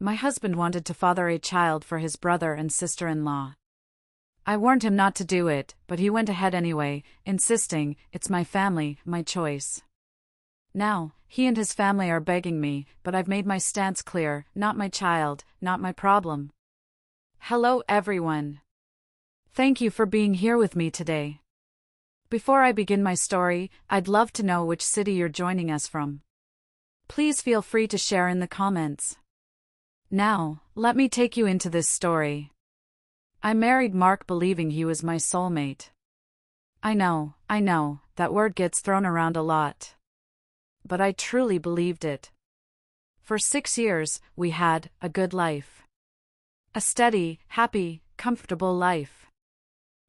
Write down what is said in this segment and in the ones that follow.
My husband wanted to father a child for his brother and sister-in-law. I warned him not to do it, but he went ahead anyway, insisting, "It's my family, my choice." Now, he and his family are begging me, but I've made my stance clear: not my child, not my problem. Hello everyone. Thank you for being here with me today. Before I begin my story, I'd love to know which city you're joining us from. Please feel free to share in the comments. Now, let me take you into this story. I married Mark believing he was my soulmate. I know, that word gets thrown around a lot. But I truly believed it. For 6 years, we had a good life. A steady, happy, comfortable life.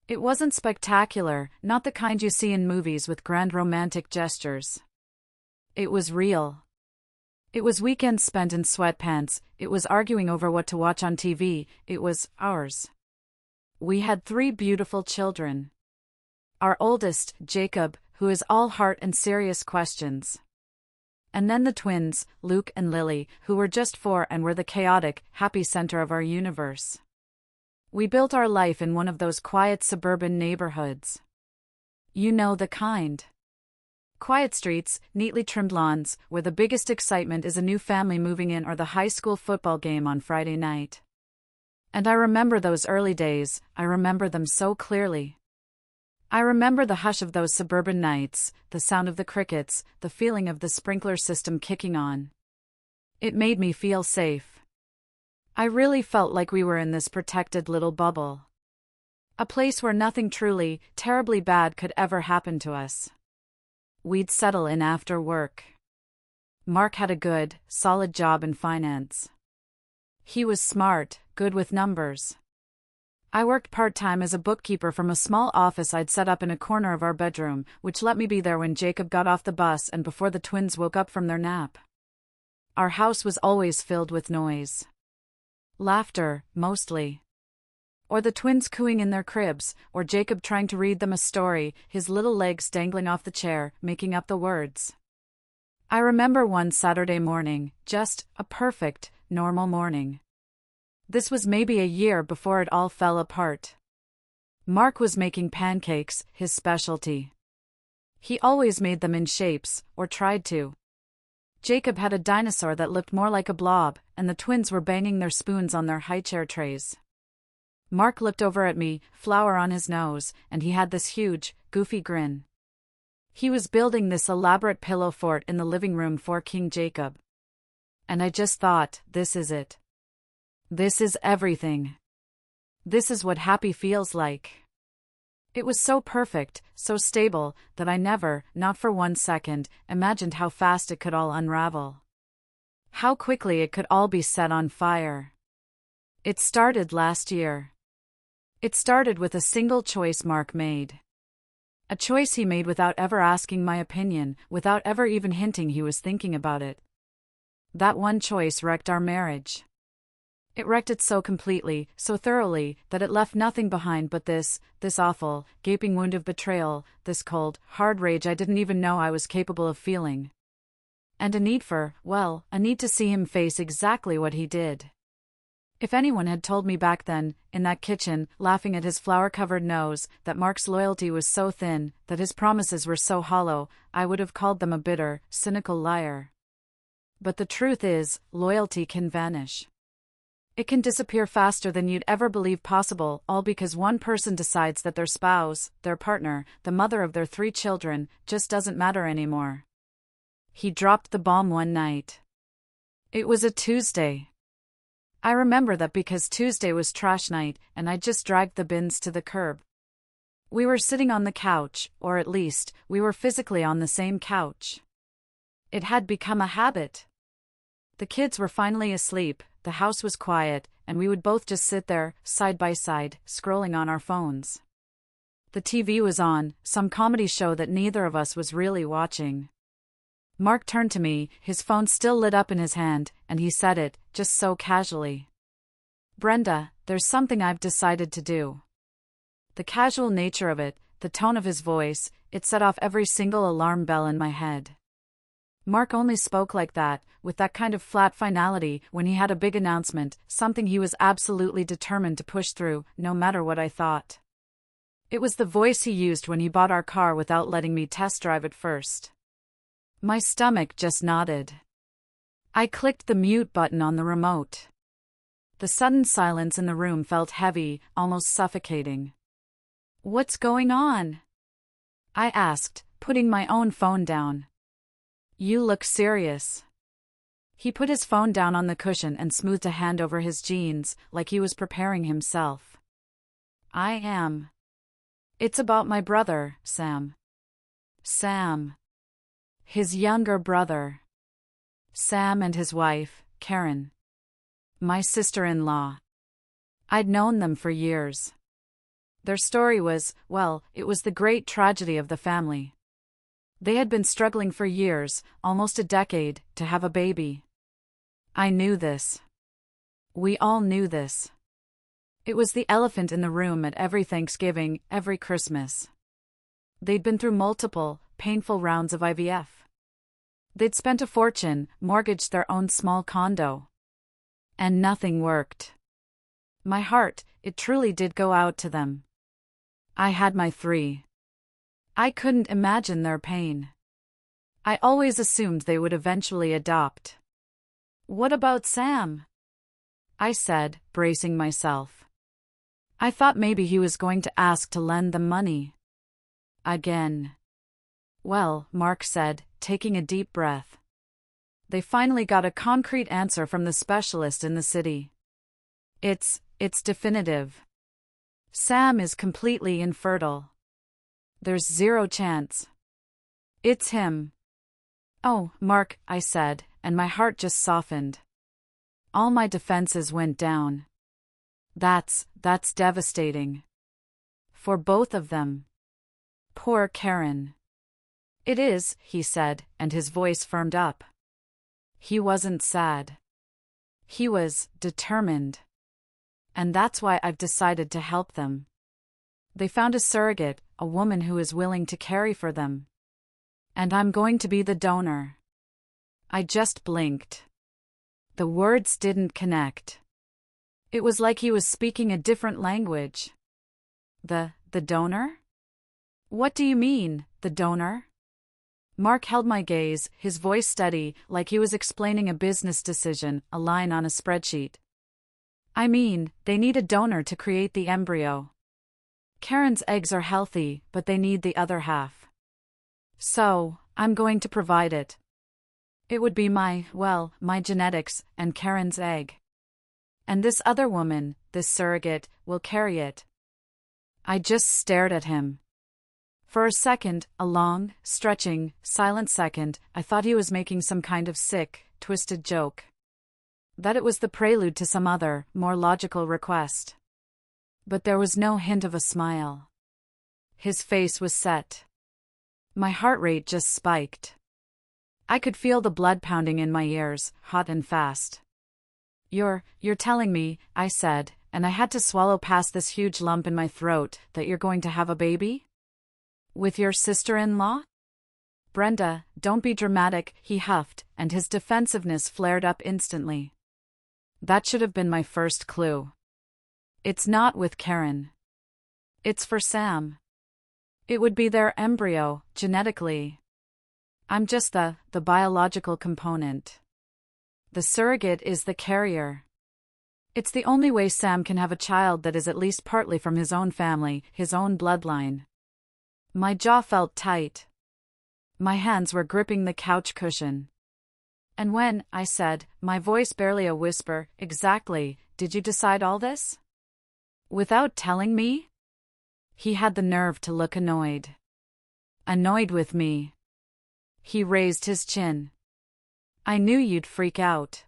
It wasn't spectacular, not the kind you see in movies with grand romantic gestures. It was real. It was weekends spent in sweatpants, it was arguing over what to watch on TV, it was ours. We had 3 beautiful children. Our oldest, Jacob, who is all heart and serious questions. And then the twins, Luke and Lily, who were just 4 and were the chaotic, happy center of our universe. We built our life in one of those quiet suburban neighborhoods. You know the kind. Quiet streets, neatly trimmed lawns, where the biggest excitement is a new family moving in or the high school football game on Friday night. And I remember those early days, I remember them so clearly. I remember the hush of those suburban nights, the sound of the crickets, the feeling of the sprinkler system kicking on. It made me feel safe. I really felt like we were in this protected little bubble. A place where nothing truly, terribly bad could ever happen to us. We'd settle in after work. Mark had a good, solid job in finance. He was smart, good with numbers. I worked part-time as a bookkeeper from a small office I'd set up in a corner of our bedroom, which let me be there when Jacob got off the bus and before the twins woke up from their nap. Our house was always filled with noise. Laughter, mostly. Or the twins cooing in their cribs, or Jacob trying to read them a story, his little legs dangling off the chair, making up the words. I remember one Saturday morning, just a perfect, normal morning. This was maybe a year before it all fell apart. Mark was making pancakes, his specialty. He always made them in shapes, or tried to. Jacob had a dinosaur that looked more like a blob, and the twins were banging their spoons on their high-chair trays. Mark looked over at me, flour on his nose, and he had this huge, goofy grin. He was building this elaborate pillow fort in the living room for King Jacob. And I just thought, this is it. This is everything. This is what happy feels like. It was so perfect, so stable, that I never, not for 1 second, imagined how fast it could all unravel. How quickly it could all be set on fire. It started last year. It started with a single choice Mark made. A choice he made without ever asking my opinion, without ever even hinting he was thinking about it. That one choice wrecked our marriage. It wrecked it so completely, so thoroughly, that it left nothing behind but this awful, gaping wound of betrayal, this cold, hard rage I didn't even know I was capable of feeling. And a need to see him face exactly what he did. If anyone had told me back then, in that kitchen, laughing at his flour-covered nose, that Mark's loyalty was so thin, that his promises were so hollow, I would have called them a bitter, cynical liar. But the truth is, loyalty can vanish. It can disappear faster than you'd ever believe possible, all because one person decides that their spouse, their partner, the mother of their 3 children, just doesn't matter anymore. He dropped the bomb one night. It was a Tuesday. I remember that because Tuesday was trash night, and I just dragged the bins to the curb. We were sitting on the couch, or at least, we were physically on the same couch. It had become a habit. The kids were finally asleep, the house was quiet, and we would both just sit there, side by side, scrolling on our phones. The TV was on, some comedy show that neither of us was really watching. Mark turned to me, his phone still lit up in his hand, and he said it, just so casually. "Brenda, there's something I've decided to do." The casual nature of it, the tone of his voice, it set off every single alarm bell in my head. Mark only spoke like that, with that kind of flat finality, when he had a big announcement, something he was absolutely determined to push through, no matter what I thought. It was the voice he used when he bought our car without letting me test drive it first. My stomach just nodded. I clicked the mute button on the remote. The sudden silence in the room felt heavy, almost suffocating. "What's going on?" I asked, putting my own phone down. "You look serious." He put his phone down on the cushion and smoothed a hand over his jeans, like he was preparing himself. "I am. It's about my brother, Sam." Sam. His younger brother. Sam and his wife, Karen. My sister-in-law. I'd known them for years. Their story was, well, it was the great tragedy of the family. They had been struggling for years, almost a decade, to have a baby. I knew this. We all knew this. It was the elephant in the room at every Thanksgiving, every Christmas. They'd been through multiple, painful rounds of IVF. They'd spent a fortune, mortgaged their own small condo. And nothing worked. My heart, it truly did go out to them. I had my three. I couldn't imagine their pain. I always assumed they would eventually adopt. "What about Sam?" I said, bracing myself. I thought maybe he was going to ask to lend them money. Again. "Well," Mark said, taking a deep breath. "They finally got a concrete answer from the specialist in the city. It's definitive. Sam is completely infertile. There's zero chance. It's him." "Oh, Mark," I said, and my heart just softened. All my defenses went down. That's devastating. For both of them. Poor Karen. "It is," he said, and his voice firmed up. He wasn't sad. He was determined. And that's why I've decided to help them. They found a surrogate, a woman who is willing to carry for them. And I'm going to be the donor. I just blinked. The words didn't connect. It was like he was speaking a different language. The donor? What do you mean, the donor? Mark held my gaze, his voice steady, like he was explaining a business decision, a line on a spreadsheet. "I mean, they need a donor to create the embryo. Karen's eggs are healthy, but they need the other half. So, I'm going to provide it. It would be my genetics, and Karen's egg. And this other woman, this surrogate, will carry it." I just stared at him. For a second, a long, stretching, silent second, I thought he was making some kind of sick, twisted joke. That it was the prelude to some other, more logical request. But there was no hint of a smile. His face was set. My heart rate just spiked. I could feel the blood pounding in my ears, hot and fast. You're telling me," I said, and I had to swallow past this huge lump in my throat, "that you're going to have a baby? With your sister-in-law?" "Brenda, don't be dramatic," he huffed, and his defensiveness flared up instantly. That should have been my first clue. "It's not with Karen. It's for Sam. It would be their embryo, genetically. I'm just the biological component. The surrogate is the carrier. It's the only way Sam can have a child that is at least partly from his own family, his own bloodline." My jaw felt tight. My hands were gripping the couch cushion. "And when," I said, my voice barely a whisper, "exactly, did you decide all this? Without telling me?" He had the nerve to look annoyed. Annoyed with me. He raised his chin. "I knew you'd freak out.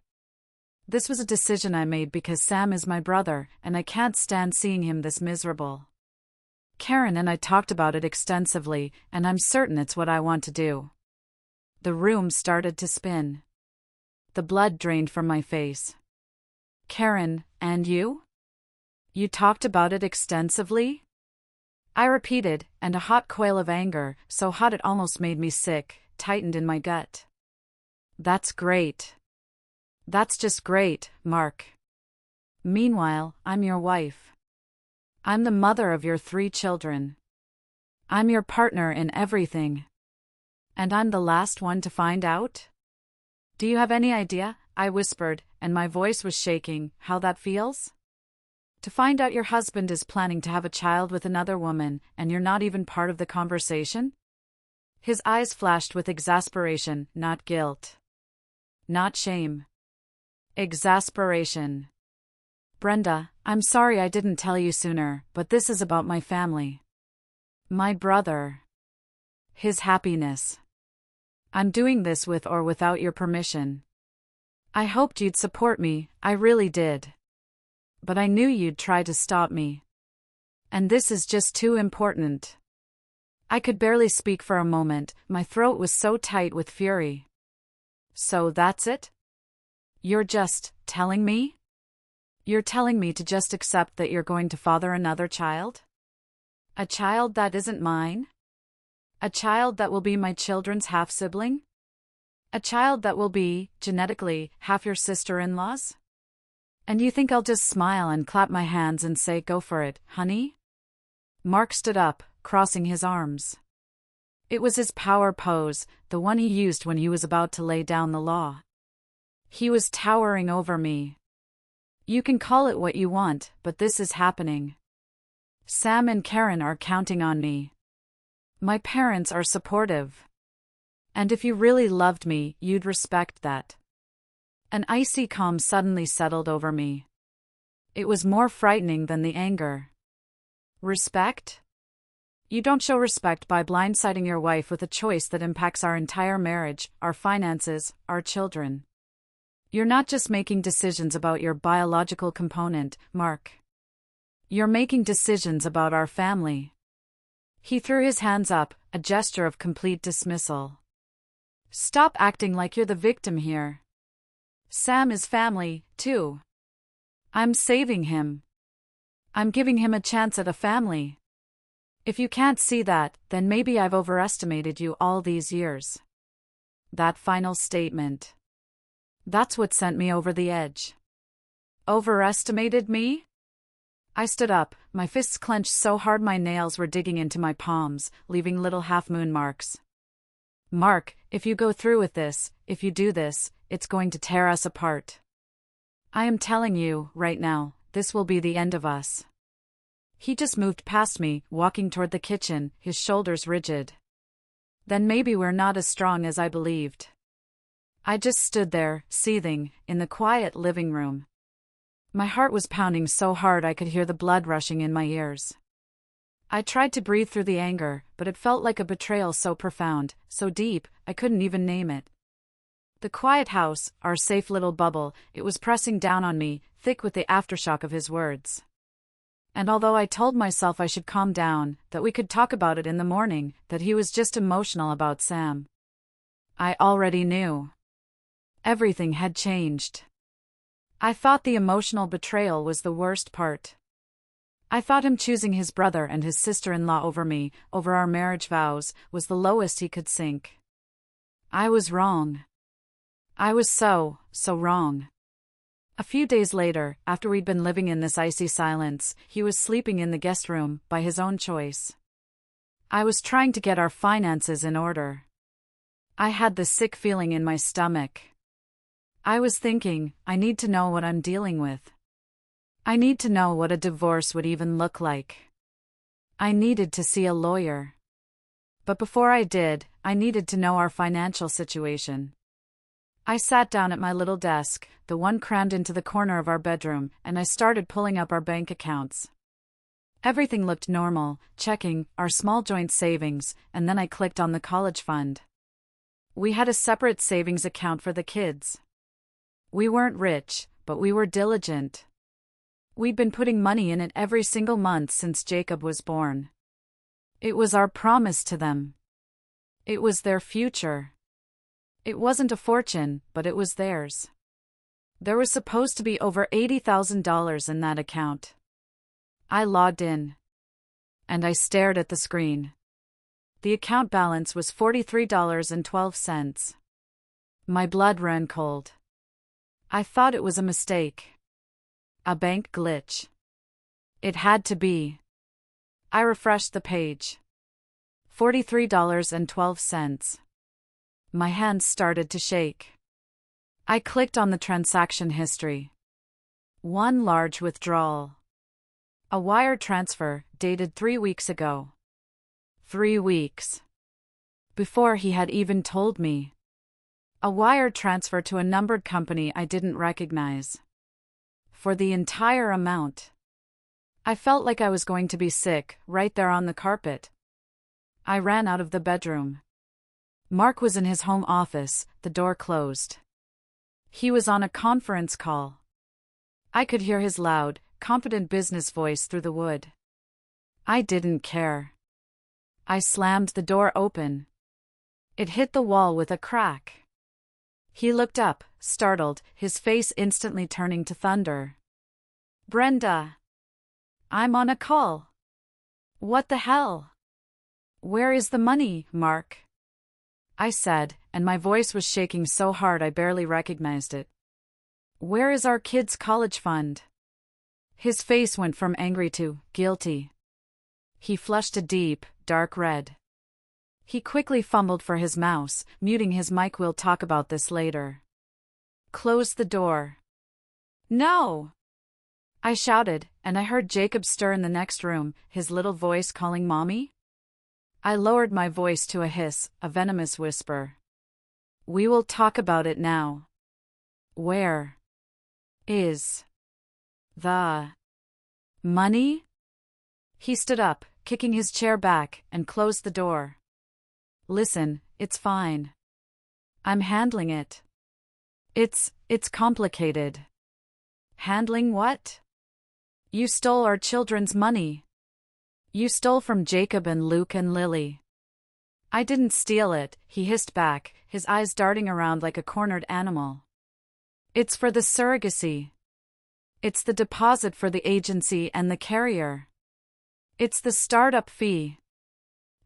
This was a decision I made because Sam is my brother, and I can't stand seeing him this miserable. Karen and I talked about it extensively, and I'm certain it's what I want to do." The room started to spin. The blood drained from my face. "Karen, and you? You talked about it extensively?" I repeated, and a hot coil of anger, so hot it almost made me sick, tightened in my gut. That's great. That's just great, Mark. Meanwhile, I'm your wife. I'm the mother of your 3 children. I'm your partner in everything. And I'm the last one to find out? Do you have any idea, I whispered, and my voice was shaking, how that feels? To find out your husband is planning to have a child with another woman, and you're not even part of the conversation? His eyes flashed with exasperation, not guilt. Not shame. Exasperation. Brenda, I'm sorry I didn't tell you sooner, but this is about my family. My brother. His happiness. I'm doing this with or without your permission. I hoped you'd support me, I really did. But I knew you'd try to stop me. And this is just too important. I could barely speak for a moment, my throat was so tight with fury. So that's it? You're just telling me? You're telling me to just accept that you're going to father another child? A child that isn't mine? A child that will be my children's half-sibling? A child that will be, genetically, half your sister-in-law's? And you think I'll just smile and clap my hands and say, go for it, honey? Mark stood up, crossing his arms. It was his power pose, the one he used when he was about to lay down the law. He was towering over me. You can call it what you want, but this is happening. Sam and Karen are counting on me. My parents are supportive. And if you really loved me, you'd respect that. An icy calm suddenly settled over me. It was more frightening than the anger. Respect? You don't show respect by blindsiding your wife with a choice that impacts our entire marriage, our finances, our children. You're not just making decisions about your biological component, Mark. You're making decisions about our family. He threw his hands up, a gesture of complete dismissal. Stop acting like you're the victim here. Sam is family, too. I'm saving him. I'm giving him a chance at a family. If you can't see that, then maybe I've overestimated you all these years. That final statement. That's what sent me over the edge. Overestimated me? I stood up, my fists clenched so hard my nails were digging into my palms, leaving little half-moon marks. Mark, if you go through with this, if you do this, it's going to tear us apart. I am telling you, right now, this will be the end of us. He just moved past me, walking toward the kitchen, his shoulders rigid. Then maybe we're not as strong as I believed. I just stood there, seething, in the quiet living room. My heart was pounding so hard I could hear the blood rushing in my ears. I tried to breathe through the anger, but it felt like a betrayal so profound, so deep, I couldn't even name it. The quiet house, our safe little bubble, it was pressing down on me, thick with the aftershock of his words. And although I told myself I should calm down, that we could talk about it in the morning, that he was just emotional about Sam, I already knew. Everything had changed. I thought the emotional betrayal was the worst part. I thought him choosing his brother and his sister-in-law over me, over our marriage vows, was the lowest he could sink. I was wrong. I was so wrong. A few days later, after we'd been living in this icy silence, he was sleeping in the guest room, by his own choice. I was trying to get our finances in order. I had this sick feeling in my stomach. I was thinking, I need to know what I'm dealing with. I need to know what a divorce would even look like. I needed to see a lawyer. But before I did, I needed to know our financial situation. I sat down at my little desk, the one crammed into the corner of our bedroom, and I started pulling up our bank accounts. Everything looked normal, checking our small joint savings, and then I clicked on the college fund. We had a separate savings account for the kids. We weren't rich, but we were diligent. We'd been putting money in it every single month since Jacob was born. It was our promise to them. It was their future. It wasn't a fortune, but it was theirs. There was supposed to be over $80,000 in that account. I logged in. And I stared at the screen. The account balance was $43.12. My blood ran cold. I thought it was a mistake. A bank glitch. It had to be. I refreshed the page. $43.12. My hands started to shake. I clicked on the transaction history. One large withdrawal. A wire transfer, dated 3 weeks ago. 3 weeks. Before he had even told me. A wire transfer to a numbered company I didn't recognize. For the entire amount. I felt like I was going to be sick, right there on the carpet. I ran out of the bedroom. Mark was in his home office, the door closed. He was on a conference call. I could hear his loud, confident business voice through the wood. I didn't care. I slammed the door open. It hit the wall with a crack. He looked up, startled, his face instantly turning to thunder. Brenda! I'm on a call. What the hell? Where is the money, Mark? I said, and my voice was shaking so hard I barely recognized it. Where is our kids' college fund? His face went from angry to guilty. He flushed a deep, dark red. He quickly fumbled for his mouse, muting his mic. We'll talk about this later. Close the door. No! I shouted, and I heard Jacob stir in the next room, his little voice calling Mommy. I lowered my voice to a hiss, a venomous whisper. We will talk about it now. Where is the money? He stood up, kicking his chair back, and closed the door. Listen, it's fine. I'm handling it. It's complicated. Handling what? You stole our children's money. You stole from Jacob and Luke and Lily. I didn't steal it, he hissed back, his eyes darting around like a cornered animal. It's for the surrogacy. It's the deposit for the agency and the carrier. It's the startup fee.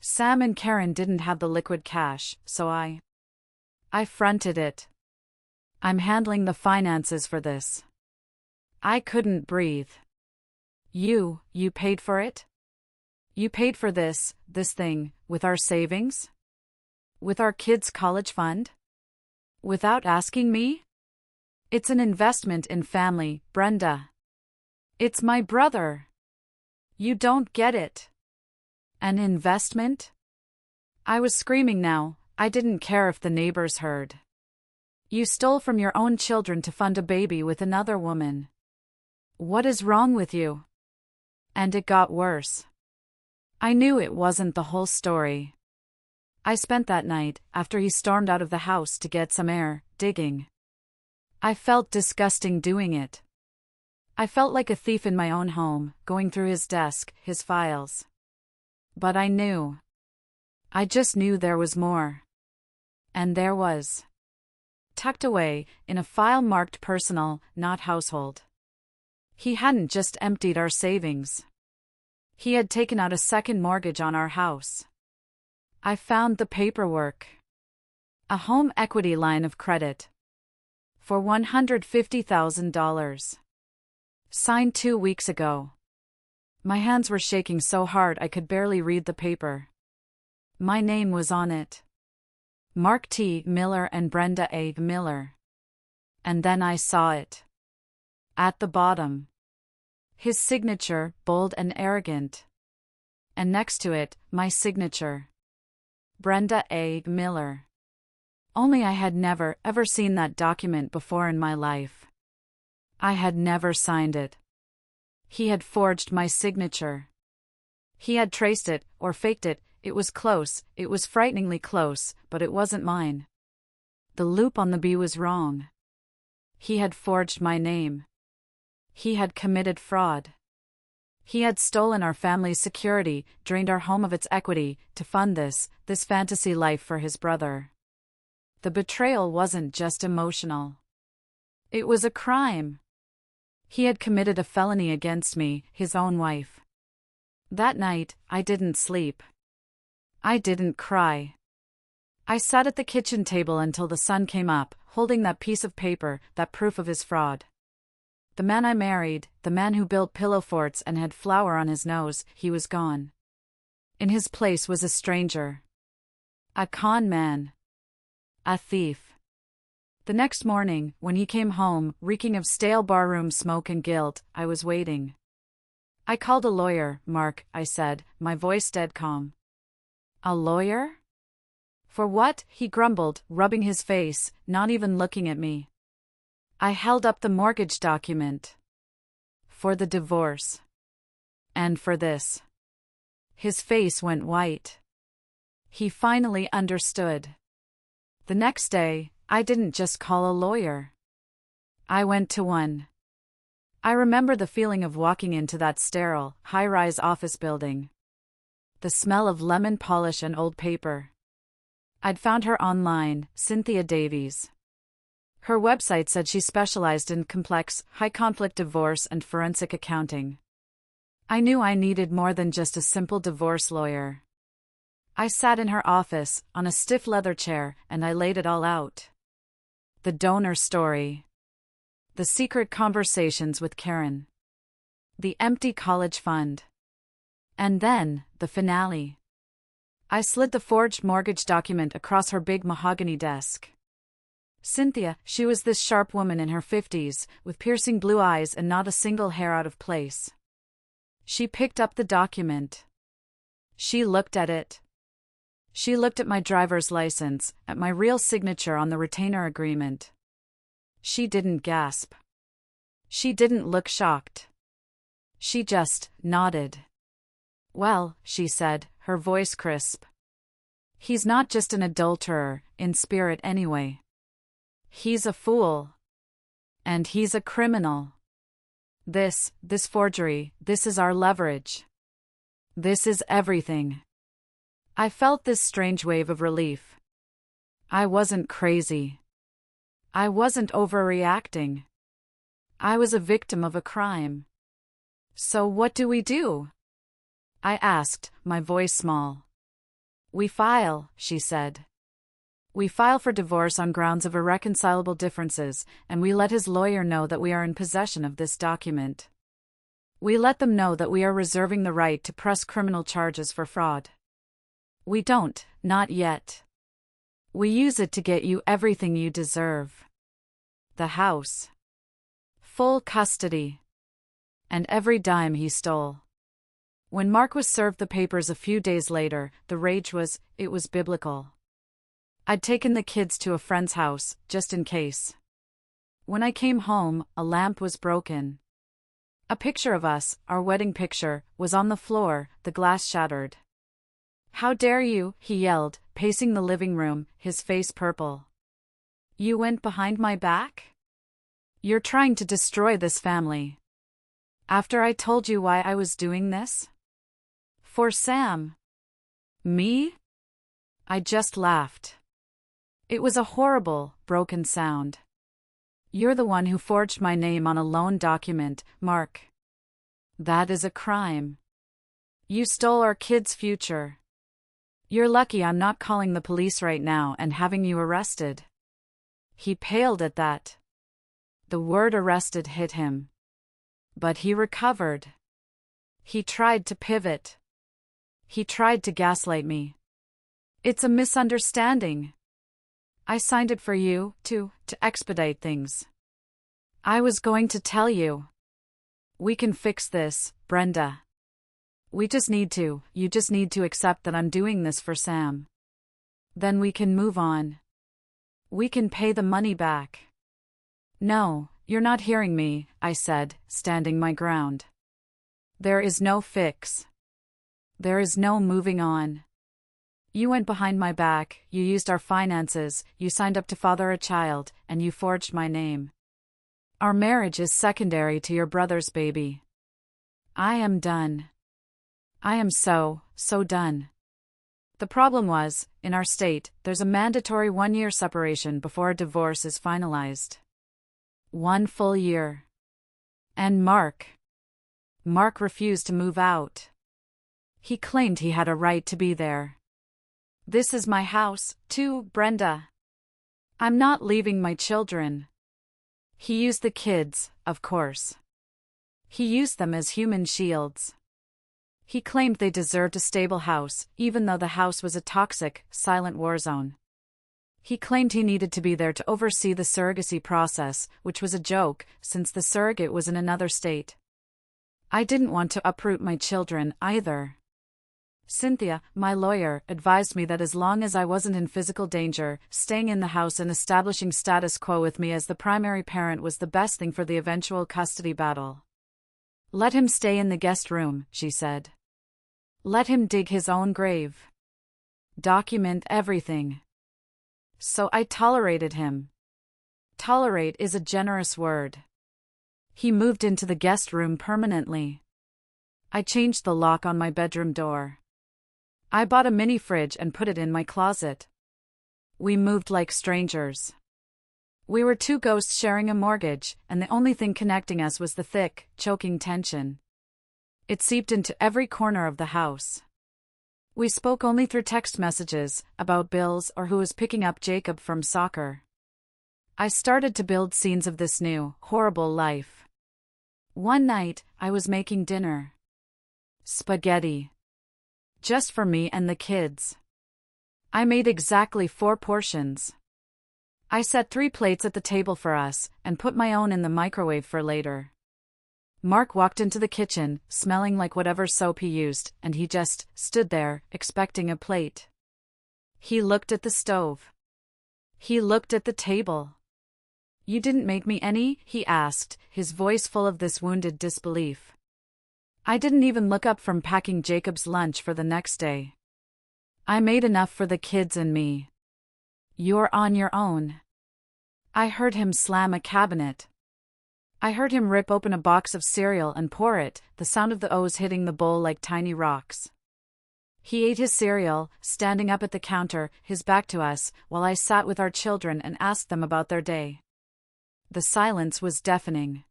Sam and Karen didn't have the liquid cash, so I fronted it. I'm handling the finances for this. I couldn't breathe. You paid for it? You paid for this thing, with our savings? With our kids' college fund? Without asking me? It's an investment in family, Brenda. It's my brother. You don't get it. An investment? I was screaming now, I didn't care if the neighbors heard. You stole from your own children to fund a baby with another woman. What is wrong with you? And it got worse. I knew it wasn't the whole story. I spent that night, after he stormed out of the house to get some air, digging. I felt disgusting doing it. I felt like a thief in my own home, going through his desk, his files. But I knew. I just knew there was more. And there was. Tucked away, in a file marked personal, not household. He hadn't just emptied our savings. He had taken out a second mortgage on our house. I found the paperwork. A home equity line of credit. For $150,000. Signed 2 weeks ago. My hands were shaking so hard I could barely read the paper. My name was on it. Mark T. Miller and Brenda A. Miller. And then I saw it. At the bottom. His signature, bold and arrogant. And next to it, my signature. Brenda A. Miller. Only I had never, ever seen that document before in my life. I had never signed it. He had forged my signature. He had traced it, or faked it. It was close, it was frighteningly close, but it wasn't mine. The loop on the B was wrong. He had forged my name. He had committed fraud. He had stolen our family's security, drained our home of its equity, to fund this fantasy life for his brother. The betrayal wasn't just emotional. It was a crime. He had committed a felony against me, his own wife. That night, I didn't sleep. I didn't cry. I sat at the kitchen table until the sun came up, holding that piece of paper, that proof of his fraud. The man I married, the man who built pillow forts and had flour on his nose, he was gone. In his place was a stranger. A con man. A thief. The next morning, when he came home, reeking of stale barroom smoke and guilt, I was waiting. I called a lawyer, Mark, I said, my voice dead calm. A lawyer? For what? He grumbled, rubbing his face, not even looking at me. I held up the mortgage document. For the divorce. And for this. His face went white. He finally understood. The next day, I didn't just call a lawyer. I went to one. I remember the feeling of walking into that sterile, high-rise office building. The smell of lemon polish and old paper. I'd found her online, Cynthia Davies. Her website said she specialized in complex, high-conflict divorce and forensic accounting. I knew I needed more than just a simple divorce lawyer. I sat in her office, on a stiff leather chair, and I laid it all out. The donor story. The secret conversations with Karen. The empty college fund. And then, the finale. I slid the forged mortgage document across her big mahogany desk. Cynthia, she was this sharp woman in her 50s, with piercing blue eyes and not a single hair out of place. She picked up the document. She looked at it. She looked at my driver's license, at my real signature on the retainer agreement. She didn't gasp. She didn't look shocked. She just nodded. Well, she said, her voice crisp. He's not just an adulterer, in spirit anyway. He's a fool. And he's a criminal. This forgery, this is our leverage. This is everything. I felt this strange wave of relief. I wasn't crazy. I wasn't overreacting. I was a victim of a crime. So what do we do? I asked, my voice small. We file, she said. We file for divorce on grounds of irreconcilable differences, and we let his lawyer know that we are in possession of this document. We let them know that we are reserving the right to press criminal charges for fraud. We don't, not yet. We use it to get you everything you deserve. The house. Full custody. And every dime he stole. When Mark was served the papers a few days later, the rage was, it was biblical. I'd taken the kids to a friend's house, just in case. When I came home, a lamp was broken. A picture of us, our wedding picture, was on the floor, the glass shattered. How dare you, he yelled, pacing the living room, his face purple. You went behind my back? You're trying to destroy this family. After I told you why I was doing this? For Sam. Me? I just laughed. It was a horrible, broken sound. You're the one who forged my name on a loan document, Mark. That is a crime. You stole our kids' future. You're lucky I'm not calling the police right now and having you arrested. He paled at that. The word arrested hit him. But he recovered. He tried to pivot. He tried to gaslight me. It's a misunderstanding. I signed it for you, to expedite things. I was going to tell you. We can fix this, Brenda. You just need to accept that I'm doing this for Sam. Then we can move on. We can pay the money back. No, you're not hearing me, I said, standing my ground. There is no fix. There is no moving on. You went behind my back, you used our finances, you signed up to father a child, and you forged my name. Our marriage is secondary to your brother's baby. I am done. I am so done. The problem was, in our state, there's a mandatory 1-year separation before a divorce is finalized. 1 full year. And Mark refused to move out. He claimed he had a right to be there. This is my house, too, Brenda. I'm not leaving my children. He used the kids, of course. He used them as human shields. He claimed they deserved a stable house, even though the house was a toxic, silent war zone. He claimed he needed to be there to oversee the surrogacy process, which was a joke, since the surrogate was in another state. I didn't want to uproot my children, either. Cynthia, my lawyer, advised me that as long as I wasn't in physical danger, staying in the house and establishing status quo with me as the primary parent was the best thing for the eventual custody battle. Let him stay in the guest room, she said. Let him dig his own grave. Document everything. So I tolerated him. Tolerate is a generous word. He moved into the guest room permanently. I changed the lock on my bedroom door. I bought a mini fridge and put it in my closet. We moved like strangers. We were two ghosts sharing a mortgage, and the only thing connecting us was the thick, choking tension. It seeped into every corner of the house. We spoke only through text messages, about bills or who was picking up Jacob from soccer. I started to build scenes of this new, horrible life. One night, I was making dinner. Spaghetti. Just for me and the kids. I made exactly 4 portions. I set 3 plates at the table for us, and put my own in the microwave for later. Mark walked into the kitchen, smelling like whatever soap he used, and he just stood there, expecting a plate. He looked at the stove. He looked at the table. You didn't make me any? He asked, his voice full of this wounded disbelief. I didn't even look up from packing Jacob's lunch for the next day. I made enough for the kids and me. You're on your own. I heard him slam a cabinet. I heard him rip open a box of cereal and pour it, the sound of the O's hitting the bowl like tiny rocks. He ate his cereal, standing up at the counter, his back to us, while I sat with our children and asked them about their day. The silence was deafening.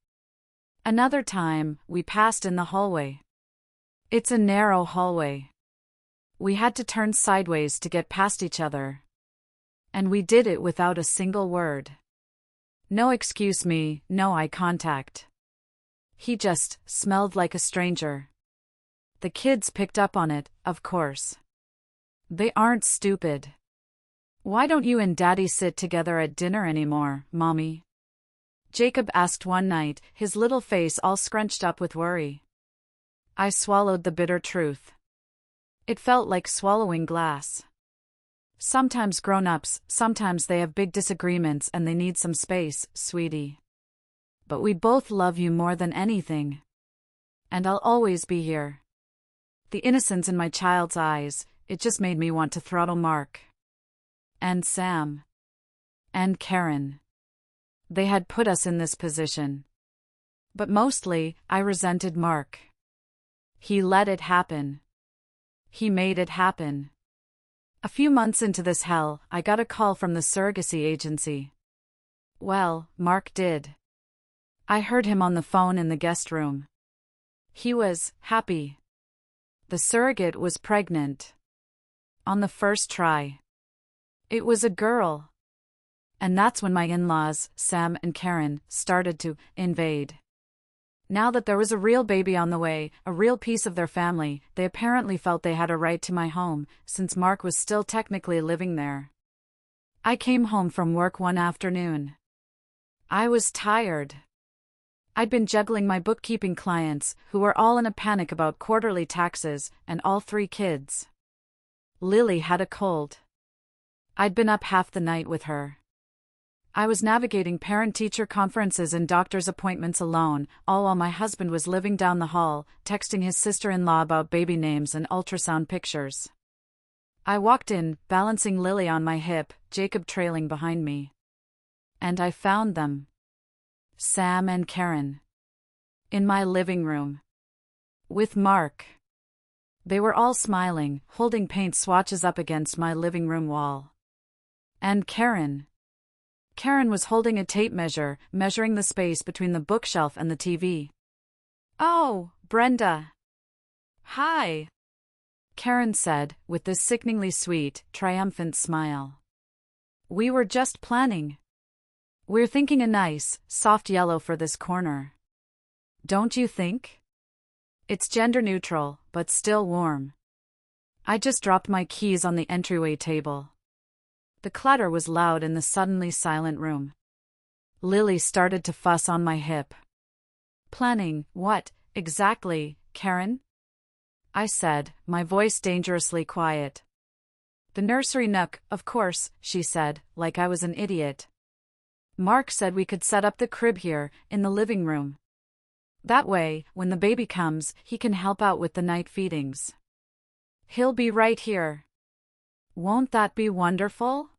Another time, we passed in the hallway. It's a narrow hallway. We had to turn sideways to get past each other. And we did it without a single word. No excuse me, no eye contact. He just smelled like a stranger. The kids picked up on it, of course. They aren't stupid. Why don't you and Daddy sit together at dinner anymore, Mommy? Jacob asked one night, his little face all scrunched up with worry. I swallowed the bitter truth. It felt like swallowing glass. Sometimes grown-ups, sometimes they have big disagreements and they need some space, sweetie. But we both love you more than anything. And I'll always be here. The innocence in my child's eyes, it just made me want to throttle Mark. And Sam. And Karen. They had put us in this position. But mostly, I resented Mark. He let it happen. He made it happen. A few months into this hell, I got a call from the surrogacy agency. Well, Mark did. I heard him on the phone in the guest room. He was happy. The surrogate was pregnant. On the first try. It was a girl. And that's when my in-laws, Sam and Karen, started to invade. Now that there was a real baby on the way, a real piece of their family, they apparently felt they had a right to my home, since Mark was still technically living there. I came home from work one afternoon. I was tired. I'd been juggling my bookkeeping clients, who were all in a panic about quarterly taxes, and all 3 kids. Lily had a cold. I'd been up half the night with her. I was navigating parent-teacher conferences and doctor's appointments alone, all while my husband was living down the hall, texting his sister-in-law about baby names and ultrasound pictures. I walked in, balancing Lily on my hip, Jacob trailing behind me. And I found them. Sam and Karen. In my living room. With Mark. They were all smiling, holding paint swatches up against my living room wall. And Karen. Karen was holding a tape measure, measuring the space between the bookshelf and the TV. Oh, Brenda. Hi. Karen said, with this sickeningly sweet, triumphant smile. We were just planning. We're thinking a nice, soft yellow for this corner. Don't you think? It's gender neutral, but still warm. I just dropped my keys on the entryway table. The clatter was loud in the suddenly silent room. Lily started to fuss on my hip. Planning what, exactly, Karen? I said, my voice dangerously quiet. The nursery nook, of course, she said, like I was an idiot. Mark said we could set up the crib here, in the living room. That way, when the baby comes, he can help out with the night feedings. He'll be right here. Won't that be wonderful?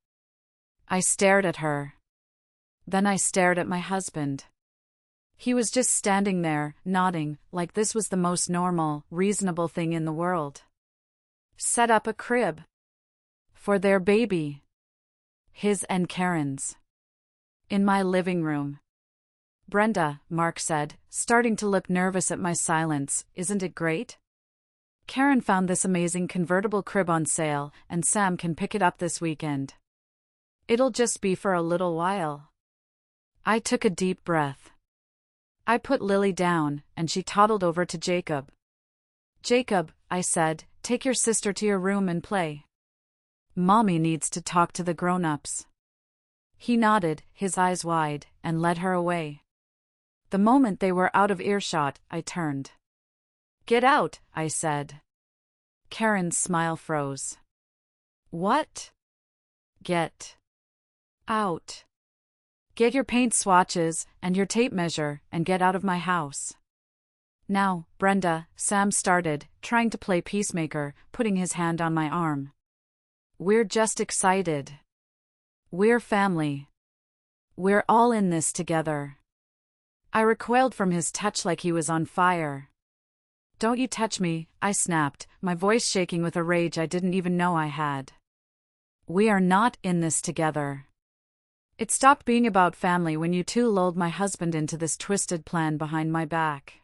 I stared at her. Then I stared at my husband. He was just standing there, nodding, like this was the most normal, reasonable thing in the world. Set up a crib. For their baby. His and Karen's. In my living room. Brenda, Mark said, starting to look nervous at my silence, isn't it great? Karen found this amazing convertible crib on sale, and Sam can pick it up this weekend. It'll just be for a little while. I took a deep breath. I put Lily down, and she toddled over to Jacob. Jacob, I said, take your sister to your room and play. Mommy needs to talk to the grown-ups. He nodded, his eyes wide, and led her away. The moment they were out of earshot, I turned. Get out, I said. Karen's smile froze. What? Get out. Get your paint swatches and your tape measure and get out of my house. Now, Brenda, Sam started, trying to play peacemaker, putting his hand on my arm. We're just excited. We're family. We're all in this together. I recoiled from his touch like he was on fire. Don't you touch me, I snapped, my voice shaking with a rage I didn't even know I had. We are not in this together. It stopped being about family when you two lulled my husband into this twisted plan behind my back.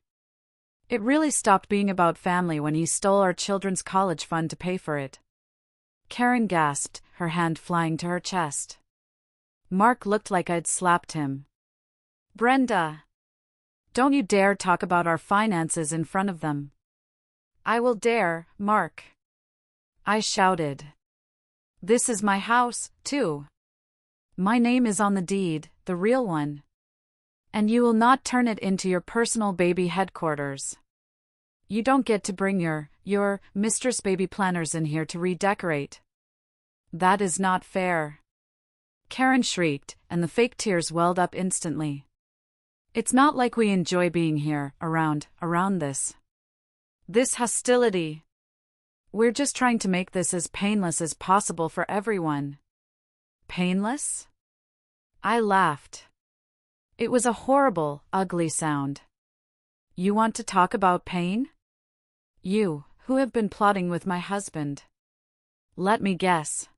It really stopped being about family when he stole our children's college fund to pay for it. Karen gasped, her hand flying to her chest. Mark looked like I'd slapped him. Brenda! Don't you dare talk about our finances in front of them. I will dare, Mark. I shouted. This is my house, too. My name is on the deed, the real one. And you will not turn it into your personal baby headquarters. You don't get to bring your mistress baby planners in here to redecorate. That is not fair. Karen shrieked, and the fake tears welled up instantly. It's not like we enjoy being here, around this hostility. We're just trying to make this as painless as possible for everyone. Painless? I laughed. It was a horrible, ugly sound. You want to talk about pain? You, who have been plotting with my husband. Let me guess.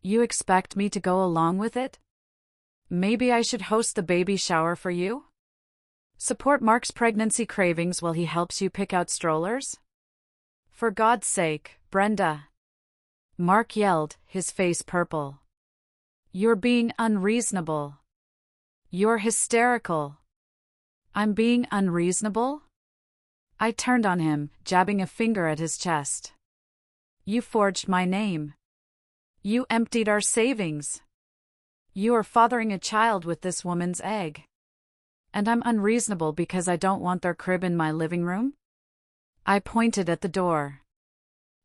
You expect me to go along with it? Maybe I should host the baby shower for you? Support Mark's pregnancy cravings while he helps you pick out strollers? For God's sake, Brenda. Mark yelled, his face purple. You're being unreasonable. You're hysterical. I'm being unreasonable? I turned on him, jabbing a finger at his chest. You forged my name. You emptied our savings. You are fathering a child with this woman's egg. And I'm unreasonable because I don't want their crib in my living room? I pointed at the door.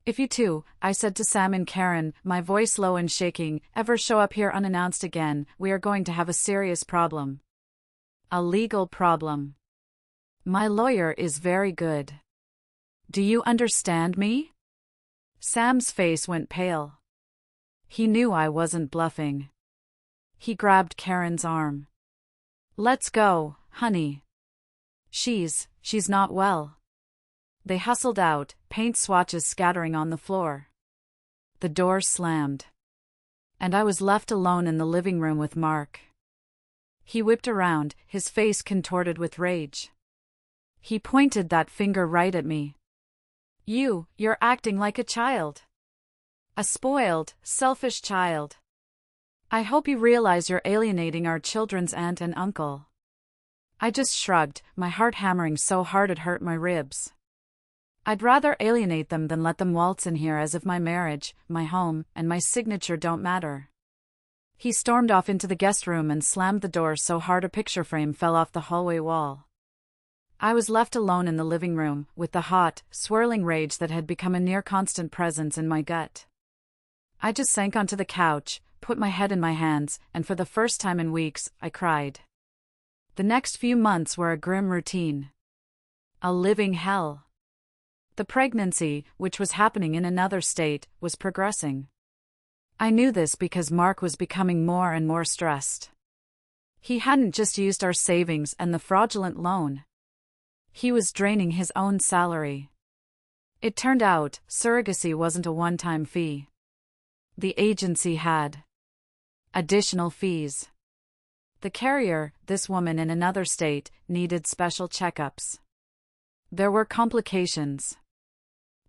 If you two, I said to Sam and Karen, my voice low and shaking, ever show up here unannounced again, we are going to have a serious problem. A legal problem. My lawyer is very good. Do you understand me? Sam's face went pale. He knew I wasn't bluffing. He grabbed Karen's arm. Let's go, honey. She's not well. They hustled out, paint swatches scattering on the floor. The door slammed. And I was left alone in the living room with Mark. He whipped around, his face contorted with rage. He pointed that finger right at me. You're acting like a child. A spoiled, selfish child. I hope you realize you're alienating our children's aunt and uncle. I just shrugged, my heart hammering so hard it hurt my ribs. I'd rather alienate them than let them waltz in here as if my marriage, my home, and my signature don't matter. He stormed off into the guest room and slammed the door so hard a picture frame fell off the hallway wall. I was left alone in the living room, with the hot, swirling rage that had become a near-constant presence in my gut. I just sank onto the couch, put my head in my hands, and for the first time in weeks, I cried. The next few months were a grim routine. A living hell. The pregnancy, which was happening in another state, was progressing. I knew this because Mark was becoming more and more stressed. He hadn't just used our savings and the fraudulent loan. He was draining his own salary. It turned out, surrogacy wasn't a one-time fee. The agency had additional fees. The carrier, this woman in another state, needed special checkups. There were complications.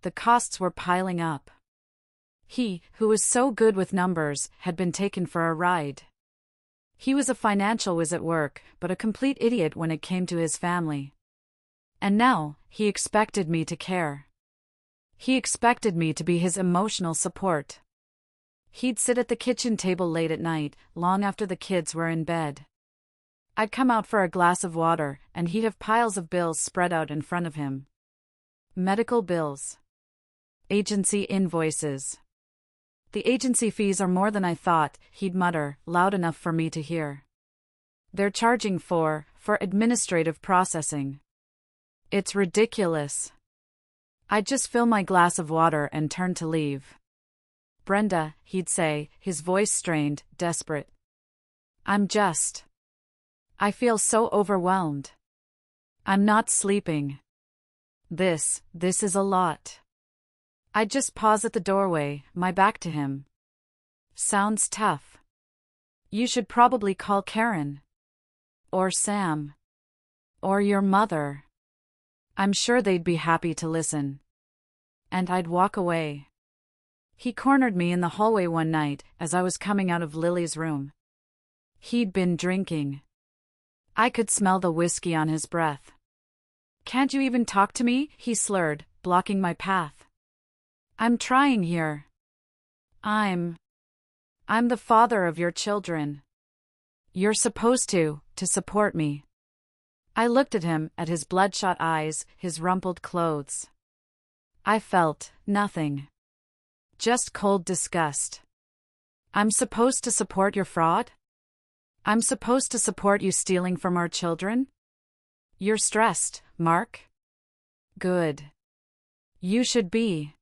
The costs were piling up. He, who was so good with numbers, had been taken for a ride. He was a financial whiz at work, but a complete idiot when it came to his family. And now, he expected me to care. He expected me to be his emotional support. He'd sit at the kitchen table late at night, long after the kids were in bed. I'd come out for a glass of water, and he'd have piles of bills spread out in front of him. Medical bills. Agency invoices. The agency fees are more than I thought, he'd mutter, loud enough for me to hear. They're charging for administrative processing. It's ridiculous. I'd just fill my glass of water and turn to leave. Brenda, he'd say, his voice strained, desperate. I feel so overwhelmed. I'm not sleeping. This is a lot. I'd just pause at the doorway, my back to him. Sounds tough. You should probably call Karen. Or Sam. Or your mother. I'm sure they'd be happy to listen. And I'd walk away. He cornered me in the hallway one night as I was coming out of Lily's room. He'd been drinking. I could smell the whiskey on his breath. Can't you even talk to me? He slurred, blocking my path. I'm trying here. I'm the father of your children. You're supposed to support me. I looked at him, at his bloodshot eyes, his rumpled clothes. I felt nothing. Just cold disgust. I'm supposed to support your fraud? I'm supposed to support you stealing from our children? You're stressed, Mark? Good. You should be.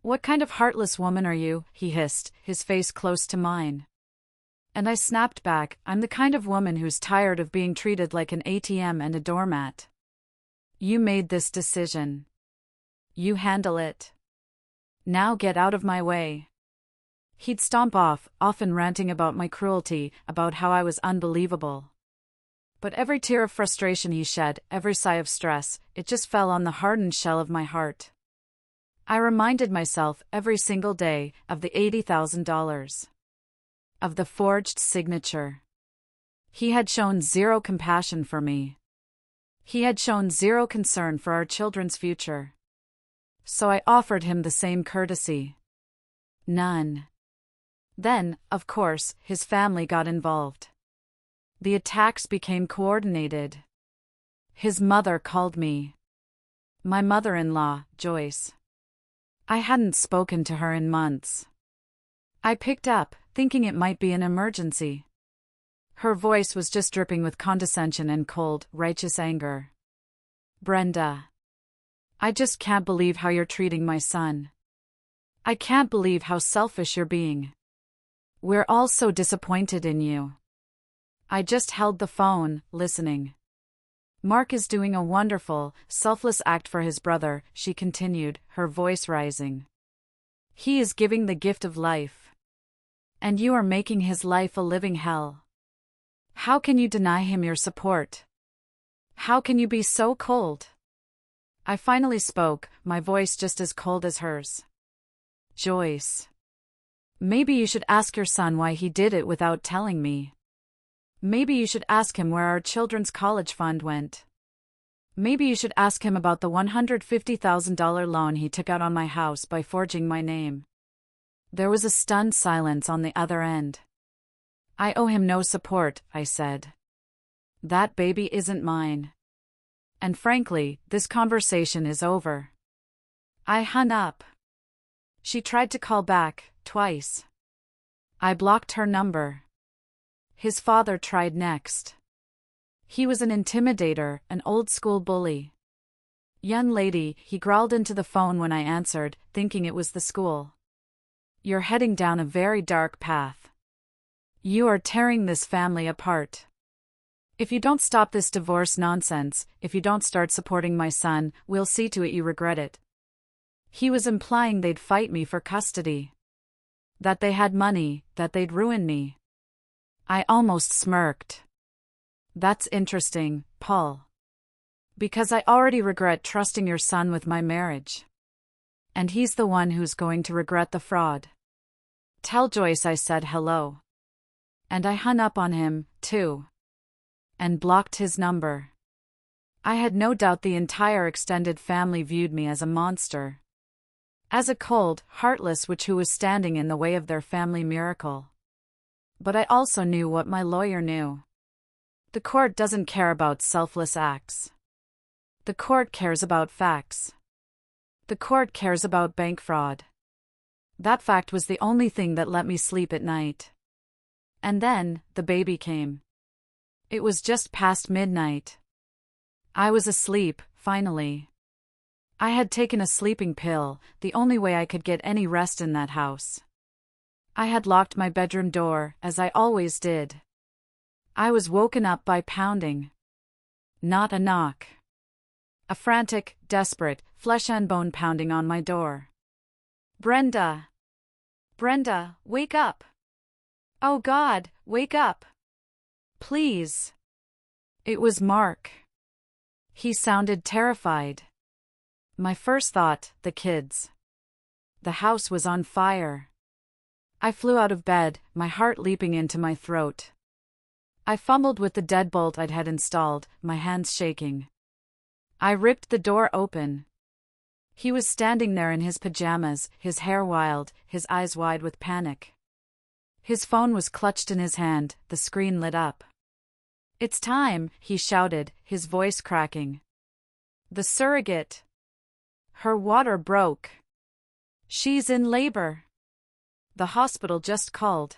What kind of heartless woman are you? He hissed, his face close to mine. And I snapped back, I'm the kind of woman who's tired of being treated like an ATM and a doormat. You made this decision. You handle it. Now get out of my way. He'd stomp off, often ranting about my cruelty, about how I was unbelievable. But every tear of frustration he shed, every sigh of stress, it just fell on the hardened shell of my heart. I reminded myself every single day of the $80,000. Of the forged signature. He had shown zero compassion for me. He had shown zero concern for our children's future. So I offered him the same courtesy. None. Then, of course, his family got involved. The attacks became coordinated. His mother called me. My mother-in-law, Joyce. I hadn't spoken to her in months. I picked up, thinking it might be an emergency. Her voice was just dripping with condescension and cold, righteous anger. Brenda. I just can't believe how you're treating my son. I can't believe how selfish you're being. We're all so disappointed in you. I just held the phone, listening. Mark is doing a wonderful, selfless act for his brother, she continued, her voice rising. He is giving the gift of life. And you are making his life a living hell. How can you deny him your support? How can you be so cold? I finally spoke, my voice just as cold as hers. Joyce. Maybe you should ask your son why he did it without telling me. Maybe you should ask him where our children's college fund went. Maybe you should ask him about the $150,000 loan he took out on my house by forging my name. There was a stunned silence on the other end. I owe him no support, I said. That baby isn't mine. And frankly, this conversation is over. I hung up. She tried to call back, twice. I blocked her number. His father tried next. He was an intimidator, an old-school bully. Young lady, he growled into the phone when I answered, thinking it was the school. You're heading down a very dark path. You are tearing this family apart. If you don't stop this divorce nonsense, if you don't start supporting my son, we'll see to it you regret it. He was implying they'd fight me for custody. That they had money, that they'd ruin me. I almost smirked. That's interesting, Paul. Because I already regret trusting your son with my marriage. And he's the one who's going to regret the fraud. Tell Joyce I said hello. And I hung up on him, too. And blocked his number. I had no doubt the entire extended family viewed me as a monster. As a cold, heartless witch who was standing in the way of their family miracle. But I also knew what my lawyer knew. The court doesn't care about selfless acts. The court cares about facts. The court cares about bank fraud. That fact was the only thing that let me sleep at night. And then, the baby came. It was just past midnight. I was asleep, finally. I had taken a sleeping pill, the only way I could get any rest in that house. I had locked my bedroom door, as I always did. I was woken up by pounding. Not a knock. A frantic, desperate, flesh and bone pounding on my door. Brenda! Brenda, wake up! Oh God, wake up! Please! It was Mark. He sounded terrified. My first thought, the kids. The house was on fire. I flew out of bed, my heart leaping into my throat. I fumbled with the deadbolt I'd had installed, my hands shaking. I ripped the door open. He was standing there in his pajamas, his hair wild, his eyes wide with panic. His phone was clutched in his hand, the screen lit up. It's time, he shouted, his voice cracking. The surrogate. Her water broke. She's in labor. The hospital just called.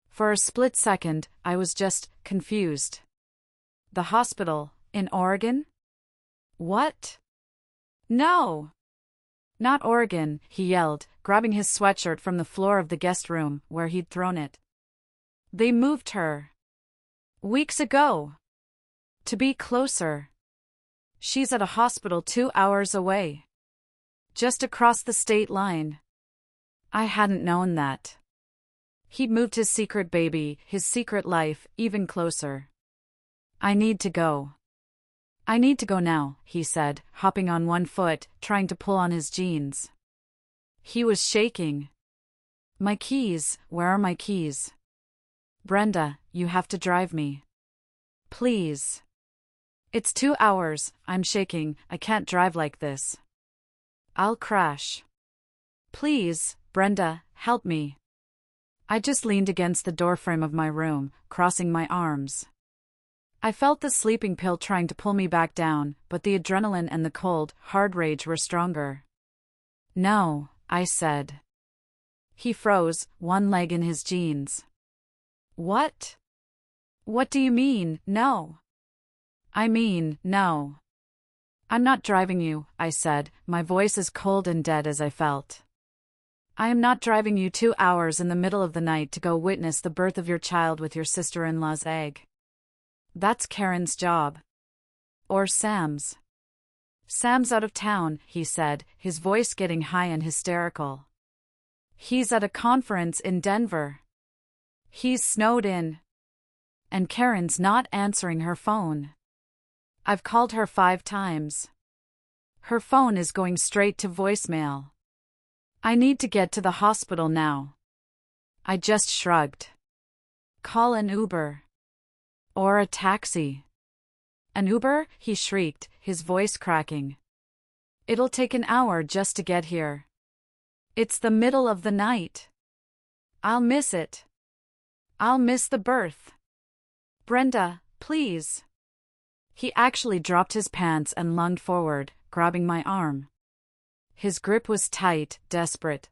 For a split second, I was just confused. The hospital, in Oregon? What? No! Not Oregon, he yelled, grabbing his sweatshirt from the floor of the guest room, where he'd thrown it. They moved her. Weeks ago. To be closer. She's at a hospital 2 hours away. Just across the state line. I hadn't known that. He'd moved his secret baby, his secret life, even closer. I need to go. I need to go now, he said, hopping on one foot, trying to pull on his jeans. He was shaking. My keys, where are my keys? Brenda, you have to drive me. Please. It's 2 hours, I'm shaking, I can't drive like this. I'll crash. Please, Brenda, help me. I just leaned against the doorframe of my room, crossing my arms. I felt the sleeping pill trying to pull me back down, but the adrenaline and the cold, hard rage were stronger. No, I said. He froze, one leg in his jeans. What? What do you mean, no? I mean, no. I'm not driving you, I said, my voice as cold and dead as I felt. I am not driving you 2 hours in the middle of the night to go witness the birth of your child with your sister-in-law's egg. That's Karen's job. Or Sam's. Sam's out of town, he said, his voice getting high and hysterical. He's at a conference in Denver. He's snowed in. And Karen's not answering her phone. I've called her 5 times. Her phone is going straight to voicemail. I need to get to the hospital now. I just shrugged. Call an Uber. Or a taxi. An Uber? He shrieked, his voice cracking. It'll take an hour just to get here. It's the middle of the night. I'll miss it. I'll miss the birth. Brenda, please. He actually dropped his pants and lunged forward, grabbing my arm. His grip was tight, desperate.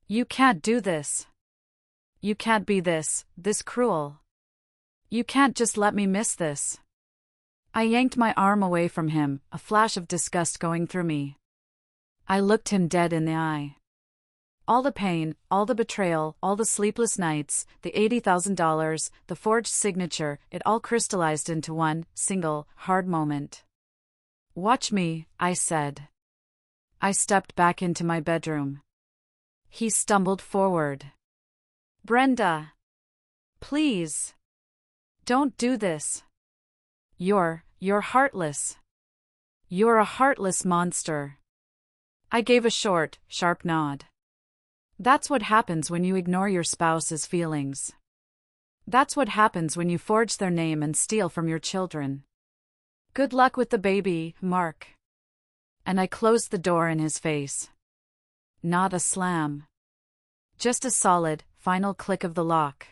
You can't do this. You can't be this cruel. You can't just let me miss this. I yanked my arm away from him, a flash of disgust going through me. I looked him dead in the eye. All the pain, all the betrayal, all the sleepless nights, the $80,000, the forged signature, it all crystallized into one single, hard moment. Watch me, I said. I stepped back into my bedroom. He stumbled forward. Brenda. Please. Don't do this. You're heartless. You're a heartless monster. I gave a short, sharp nod. That's what happens when you ignore your spouse's feelings. That's what happens when you forge their name and steal from your children. Good luck with the baby, Mark. And I closed the door in his face. Not a slam. Just a solid, final click of the lock.